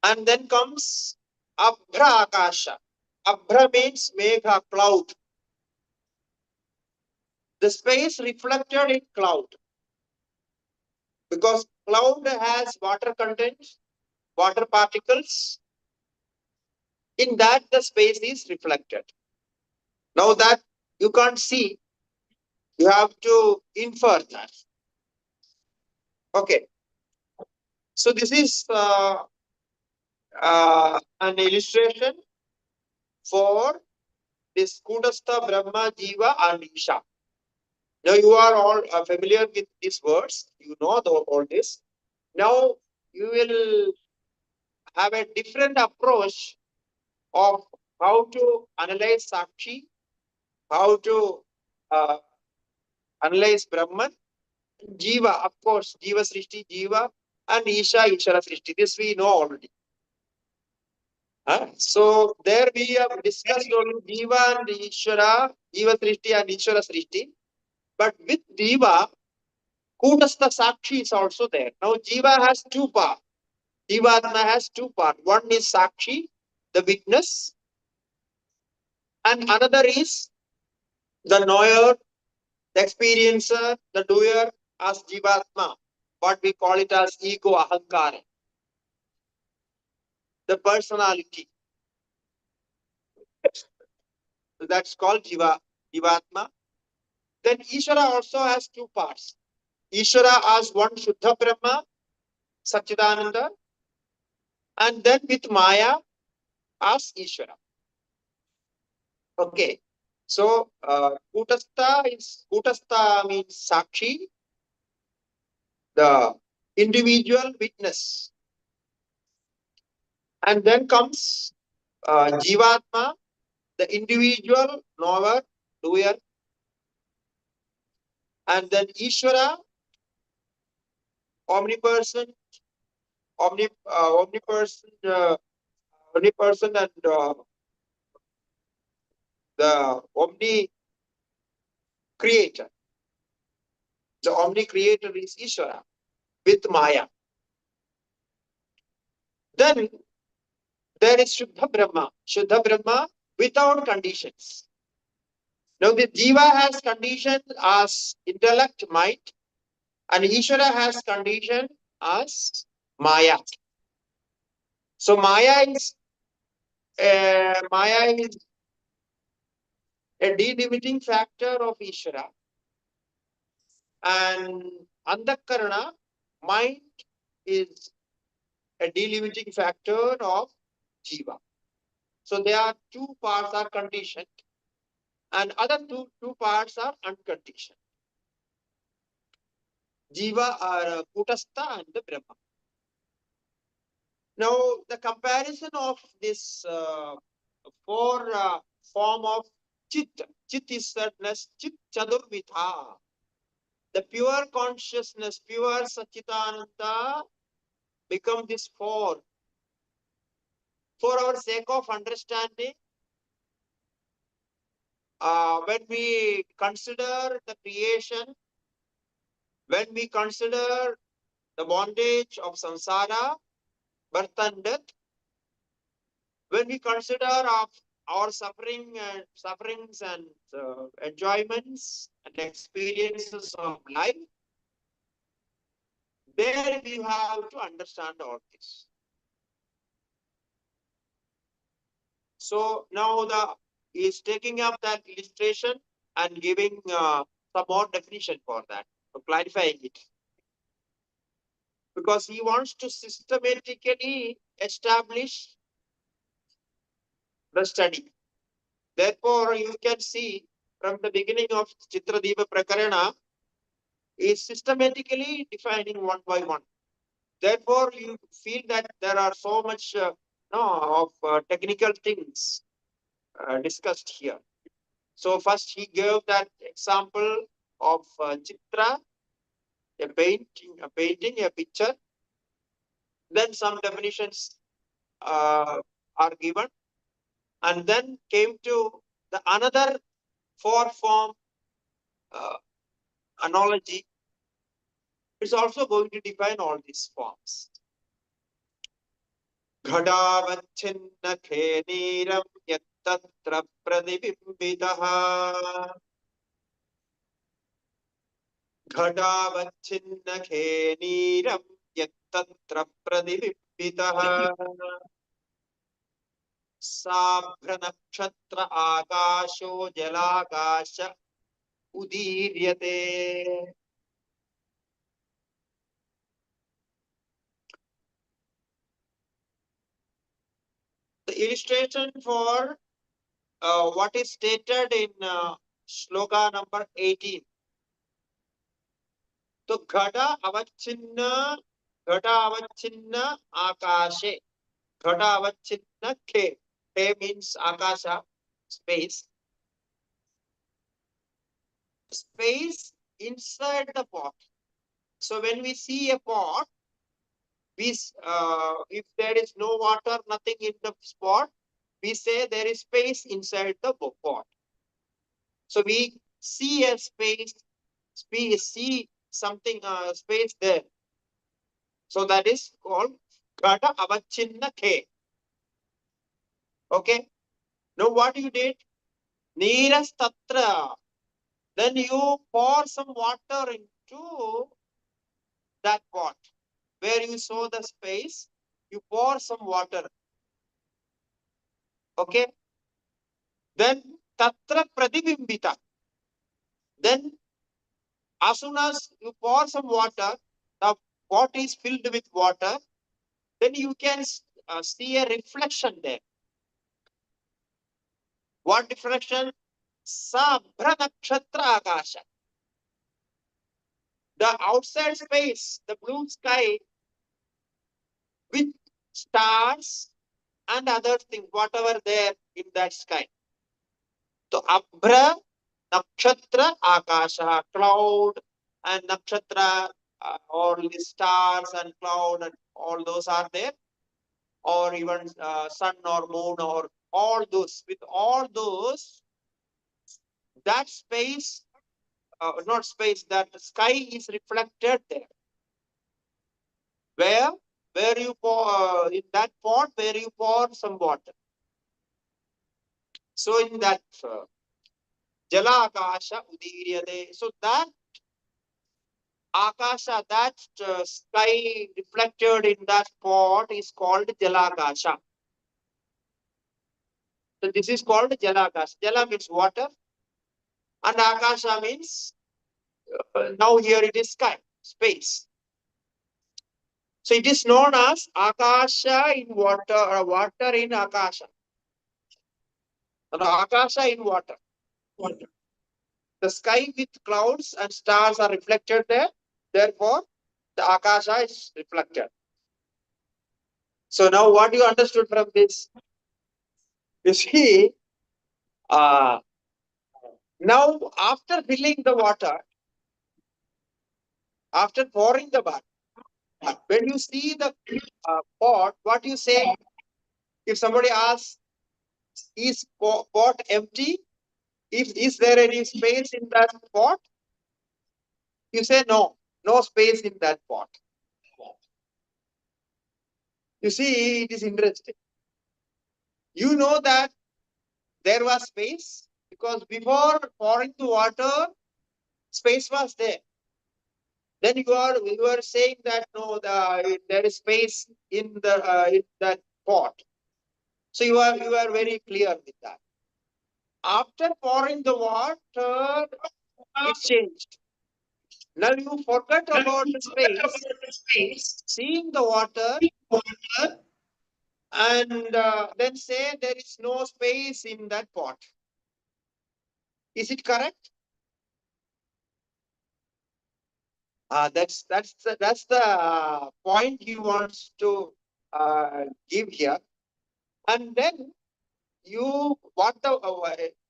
And then comes Abhra Akasha. Abhra means Megha, cloud. The space reflected in cloud. Because cloud has water content, water particles. In that, the space is reflected. Now that You can't see. You have to infer that. Okay. So this is an illustration for this Kutastha, Brahma, Jiva and Isha. Now you are all familiar with these words. You know all this. Now you will have a different approach of how to analyze Sakshi, how to analyze Brahman, Jiva, of course, Jiva Srishti, Jiva, and Isha, Ishara Srishti. This we know already. So there we have discussed only Jiva and Ishara, Jiva Srishti and Ishara Srishti. But with Jiva, Kutastha Sakshi is also there. Now Jiva has two parts. Jivatma has two parts. One is Sakshi, the witness, and another is the knower, the experiencer, the doer as Jivatma. What we call it as ego, ahankara. The personality. So that's called Jivatma. Then Ishvara also has two parts. Ishvara as one Shuddha Brahma, Satchidananda, and then with Maya as Ishvara. Okay. So Kutastha means Sakshi, the individual witness. And then comes Jivatma, the individual knower, doer. And then Ishvara, omniperson, omniperson and the omni creator. The omni creator is Ishvara with Maya. Then there is Shuddha Brahma. Shuddha Brahma without conditions. Now the Jiva has condition as intellect, mind, and Ishvara has condition as Maya. So Maya is a delimiting factor of Ishvara, and Antakarana, mind, is a delimiting factor of Jiva. So there are two parts are conditioned, and other two parts are unconditioned. Jiva are Kutastha and the Brahma. Now the comparison of this four form of Chit. Chit is sadness. Chit Chadurvitha. The pure consciousness, pure Satchitananda become this four. For our sake of understanding, when we consider the creation, when we consider the bondage of samsara, birth and death, when we consider of our sufferings and enjoyments and experiences of life, there we have to understand all this. So now he is taking up that illustration and giving some more definition for that, to clarifying it. Because he wants to systematically establish the study. Therefore, you can see from the beginning of Chitradeepa Prakarana, is systematically defining one by one. Therefore, you feel that there are so much of technical things discussed here. So first he gave that example of Chitra, a painting, a picture. Then some definitions are given, and then came to the another four form analogy. It's also going to define all these forms. Ghadavachinna kheniram yattatra pradibimbidaha. Ghadavachinna kheniram yattatra pradibimbidaha. Sabhranakshatra akasho jalakasha udiryate. The illustration for what is stated in Shloka number 18. So Ghata avachinna akashe. Ghata avachinna khe. Khe means akasha, space. Space inside the pot. So when we see a pot, if there is no water, nothing in the pot, we say there is space inside the pot. So we see a space, see something, space there. So that is called Ghata avachinna khe. Okay. Now what you did? Neeras tatra. Then you pour some water into that pot. Where you saw the space, you pour some water. Okay. Then tatra pradibimbita. Then as soon as you pour some water, the pot is filled with water, then you can see a reflection there. What reflection? Sabhranakshatra akasha. The outside space, the blue sky with stars and other things, whatever there in that sky. So Abhra, Nakshatra, Akasha, cloud and Nakshatra, all the stars and cloud and all those are there, or even sun or moon or all those. With all those, that space, not space, that sky is reflected there. Where you pour, in that pot, where you pour some water. So in that Jala Akasha Udiryade. So that Akasha, that sky reflected in that pot is called Jalakasha. So this is called Jalakasha. Jala means water and Akasha means, now here it is sky, space. So it is known as Akasha in water or water in Akasha. And Akasha in water. The sky with clouds and stars are reflected there. Therefore, the Akasha is reflected. So now what you understood from this? You see, now after filling the water, after pouring the water, when you see the pot, what you say? If somebody asks, is pot empty? Is there any space in that pot? You say no, no space in that pot. You see, it is interesting. You know that there was space because before pouring the water, space was there. Then you are saying that no, there is space in that pot. So you are very clear with that. After pouring the water, it changed. Now you forget about the space, seeing the water, and then say there is no space in that pot. Is it correct? That's the point he wants to give here. And then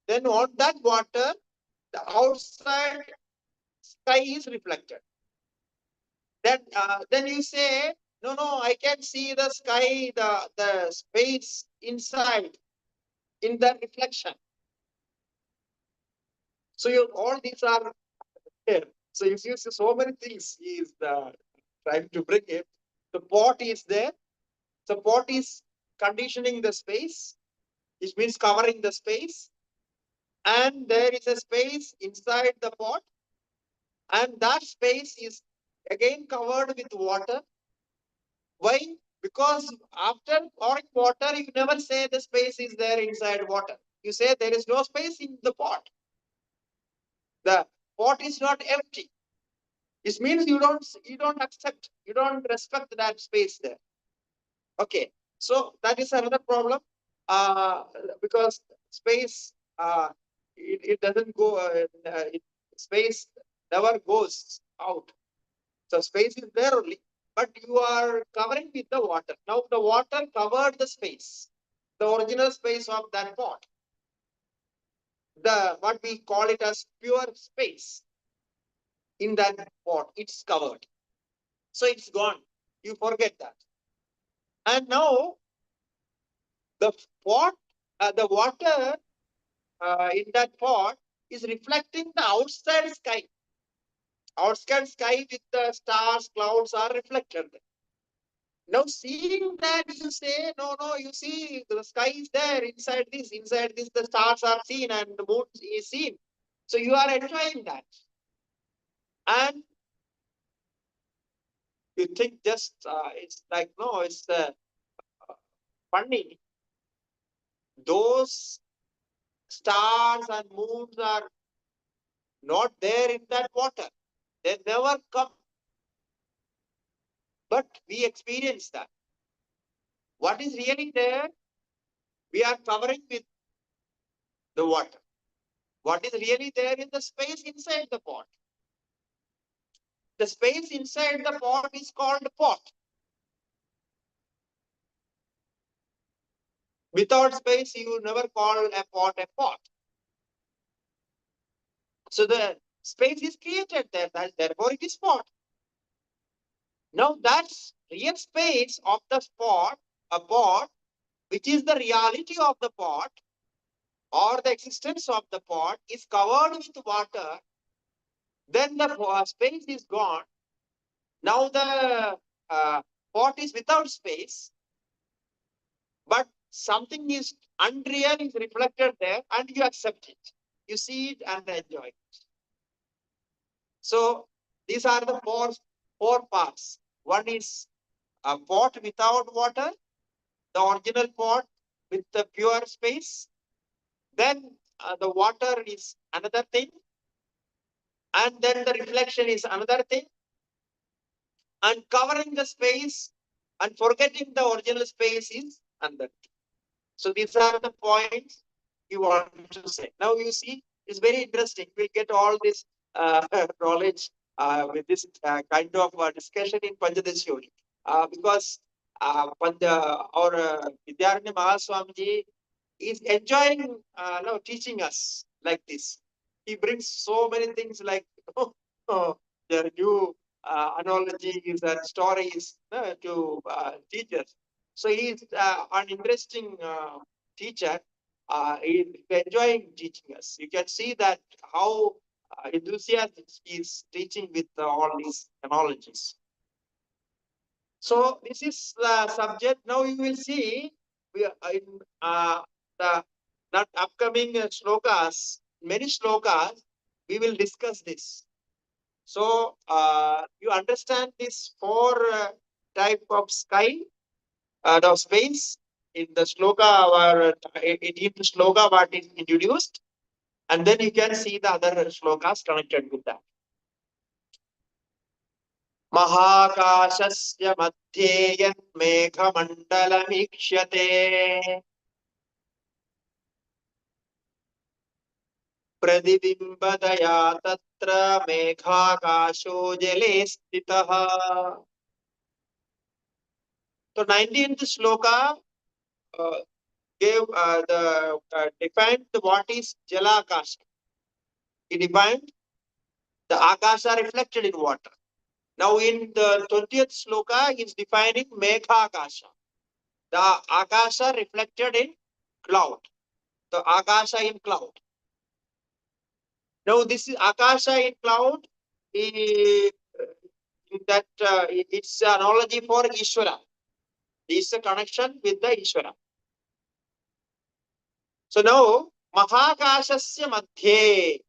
then on that water, the outside sky is reflected. Then you say, no, I can see the sky, the space inside in the reflection. So all these are there. So you see so many things he is trying to bring it. The pot is there. The pot is conditioning the space. It means covering the space. And there is a space inside the pot. And that space is again covered with water. Why? Because after pouring water, you never say the space is there inside water. You say there is no space in the pot. The pot is not empty. It means you don't accept, you don't respect that space there. Okay, so that is another problem. Because space, it doesn't go. Space never goes out. So space is there only, but you are covering with the water. Now the water covered the space, the original space of that pot. The what we call it as pure space in that pot, it's covered. So it's gone. You forget that. And now the pot, the water in that pot is reflecting the outside sky. Outside sky with the stars, clouds are reflected. Now seeing that, you say, no, you see the sky is there, inside this, the stars are seen and the moon is seen. So you are enjoying that. And you think just, it's like, no, it's funny. Those stars and moons are not there in that water. They never come. But we experience that. What is really there, we are covering with the water. What is really there is the space inside the pot. The space inside the pot is called pot. Without space, you never call a pot a pot. So the space is created there, therefore it is pot. Now that's real space of the pot, a pot, which is the reality of the pot, or the existence of the pot, is covered with water. Then the space is gone. Now the pot is without space, but something is unreal is reflected there, and you accept it. You see it and enjoy it. So these are the four parts. One is a pot without water, the original pot with the pure space. Then the water is another thing, and then the reflection is another thing, and covering the space and forgetting the original space is another thing. So these are the points you want to say. Now you see, it's very interesting. We get all this knowledge with this kind of discussion in Panchadasi only. Because our Vidyaranya Mahaswamiji is enjoying teaching us like this. He brings so many things like the new analogies and stories to teach us. So he is an interesting teacher. He is enjoying teaching us. You can see that how enthusiastic he is teaching with all these analogies. So this is the subject. Now you will see we are in the not upcoming slokas, many slokas, we will discuss this. So you understand this four type of sky, the space in the sloka, our 18th sloka, what is introduced, and then you can see the other slokas connected with that. महाकाशस्य मध्ये यन्मेघमण्डलमीक्ष्यते प्रतिबिम्बतया तत्र मेघाकाशो जले स्थितः. So 19th shloka gave defined what is jalakasha. He defined the akasha reflected in water. Now in the 20th shloka, he is defining megha akasha, the akasha reflected in cloud, the akasha in cloud. Now this is akasha in cloud. It's an analogy for Ishvara. This is a connection with the Ishvara. So now Mahakashasya Madhye.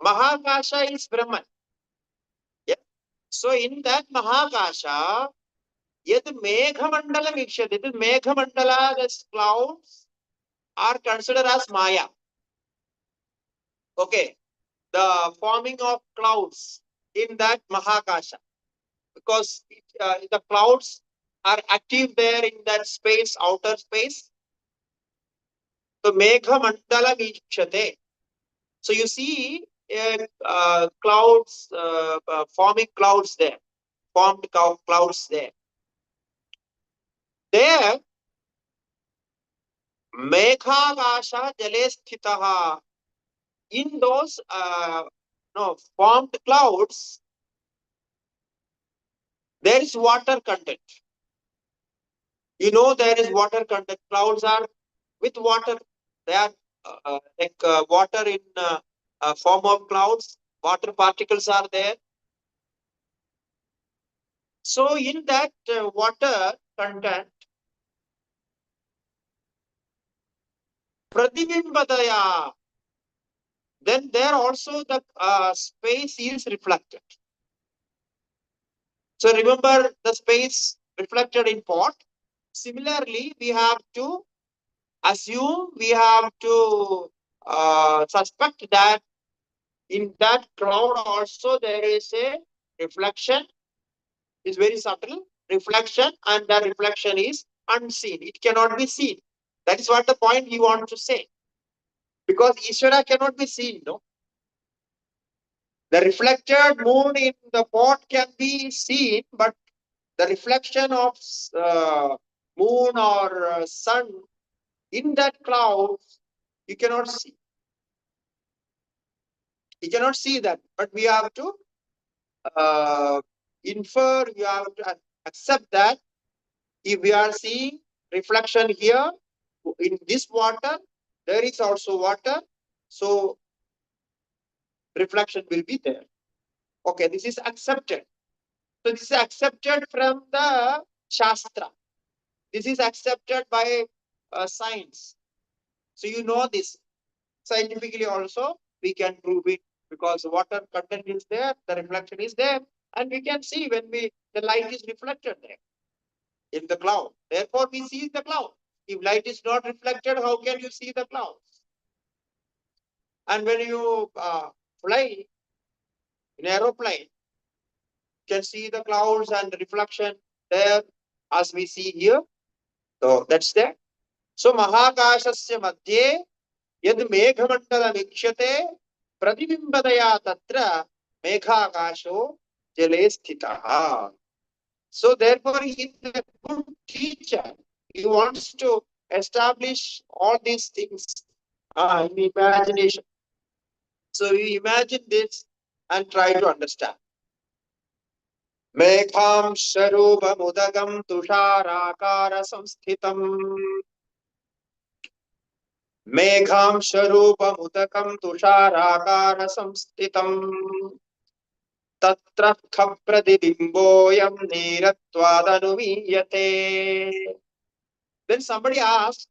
Mahakasha is Brahman. Yeah. So in that Mahakasha, Yet Meghamandala Mikshati, this Meghamandala, the clouds are considered as Maya. Okay, the forming of clouds in that Mahakasha, because the clouds are active there in that space, outer space. So Meghamandala Mikshate. So you see clouds, forming clouds there, formed clouds there. There, Meghakasha Jale Sthitaha. In those formed clouds, there is water content. You know there is water content. Clouds are with water. They are like water in form of clouds. Water particles are there. So in that water content, Pratibimbadaya, then there also the space is reflected. So remember the space reflected in pot. Similarly, we have to assume, we have to suspect that in that cloud also there is a reflection, is very subtle reflection, and that reflection is unseen. It cannot be seen. That is what the point he wants to say. Because Ishvara cannot be seen, no? The reflected moon in the pot can be seen, but the reflection of moon or sun in that cloud, you cannot see. You cannot see that, but we have to infer, we have to accept that if we are seeing reflection here in this water, there is also water, so reflection will be there. Okay, this is accepted. So this is accepted from the Shastra. This is accepted by science. So you know this. Scientifically also, we can prove it because water content is there, the reflection is there, and we can see when the light is reflected there in the cloud. Therefore, we see the cloud. If light is not reflected, how can you see the clouds? And when you fly in aeroplane, you can see the clouds and the reflection there as we see here. So that's there. So Mahakashasya Madhye Yad Meghamandala Vikshate Pratibimbadaya Tatra Meghakasho Jale Sthitaha. So therefore he is a good teacher. He wants to establish all these things in imagination. So you imagine this and try to understand. Megham Sharupa Mudagam Tusharakara Samsthitam Megham Sharupa Mudakam Tusharakara Samsthitam Tatra Khapradibimboyam Niratvadanumiyate. Then somebody asked,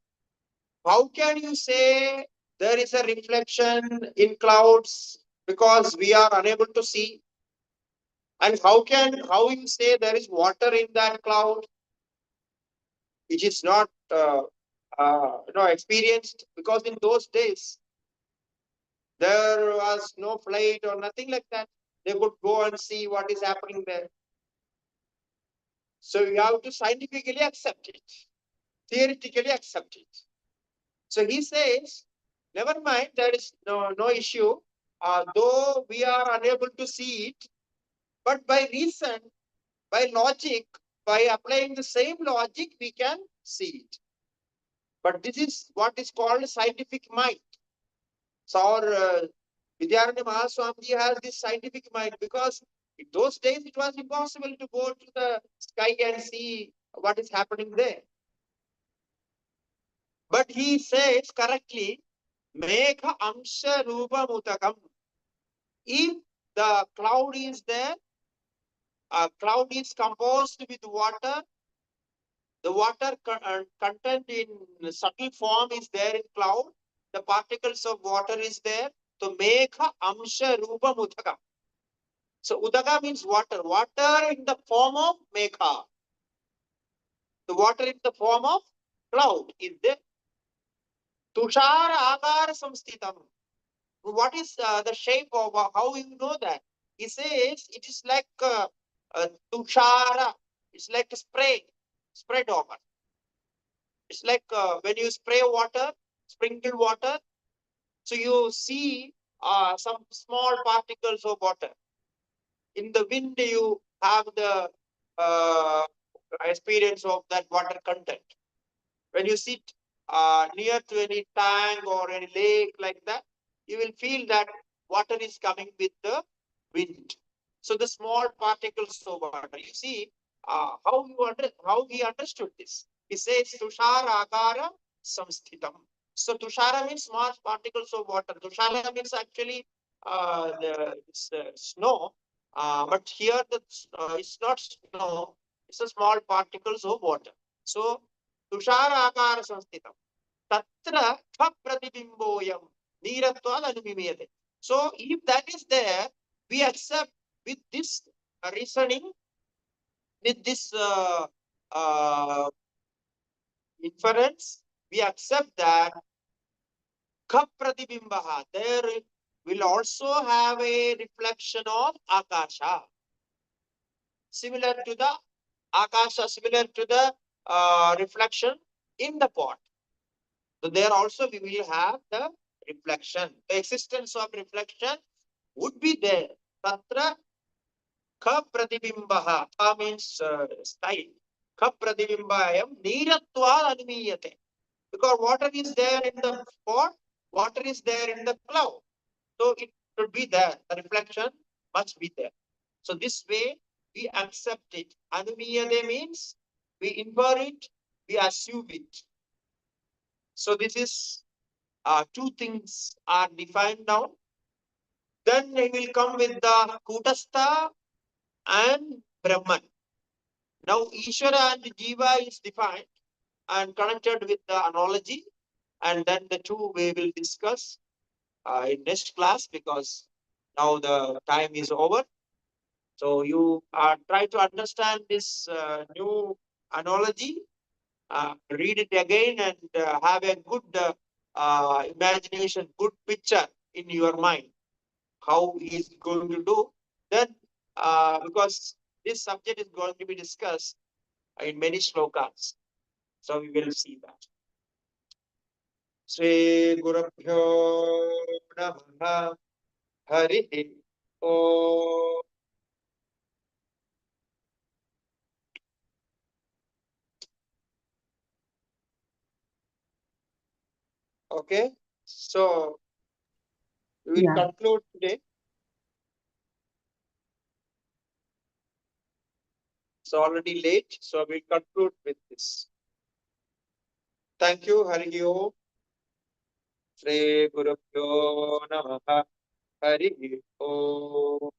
how can you say there is a reflection in clouds because we are unable to see? And how you say there is water in that cloud, which is not experienced? Because in those days there was no flight or nothing like that. They could go and see what is happening there. So you have to scientifically accept it, theoretically accept it. So he says, never mind, there is no issue, though we are unable to see it, but by reason, by logic, by applying the same logic, we can see it. But this is what is called scientific mind. So our Vidyaranya Mahaswamiji has this scientific mind because in those days it was impossible to go to the sky and see what is happening there. But he says correctly, Megha Amsha Rupa Mutakam. If the cloud is there, a cloud is composed with water, the water content in subtle form is there in cloud, the particles of water is there. So Megha Amsha Rupa Mutakam. So Udaka means water, water in the form of Megha. The water in the form of cloud is there. Tushara akara samsthitam. What is the shape of how you know that? He says it is like tushara. It's like a spray, spread over. It's like when you spray water, sprinkle water. So you see some small particles of water. In the wind, you have the experience of that water content. When you sit near to any tank or any lake like that, you will feel that water is coming with the wind. So the small particles of water. You see how he understood this. He says tushara akara samsthitam. So tushara means small particles of water. Tushara means actually snow, but here it's not snow. It's a small particles of water. So tushara akara samsthitam. Tatra kha pratibimboyam neeratvad anumimiyate. So if that is there, we accept with this reasoning, with this inference, we accept that kha pratibimbaha, there will also have a reflection of akasha, similar to the akasha, similar to the reflection in the pot. So there also we will have the reflection. The existence of reflection would be there. Tatra kha pratibimbaha. Kha means style. Kha pratibimbayam neeratvad anumiyate. Because water is there in the pot, water is there in the cloud. So it should be there. The reflection must be there. So this way we accept it. Anumiyate means we infer it, we assume it. So this is two things are defined now. Then he will come with the Kutastha and Brahman. Now Ishvara and Jiva is defined and connected with the analogy, and then the two we will discuss in next class, because now the time is over. So you try to understand this new analogy, read it again, and have a good imagination, good picture in your mind how he is going to do. Then because this subject is going to be discussed in many slokas, so we will see that. Sri Gurubhyo Namaha Harihi Om. Okay, so we will Yeah. conclude today. It's already late, so we'll conclude with this. Thank you, Hari Om. Sri Gurubhyo Namaha Harihi Om.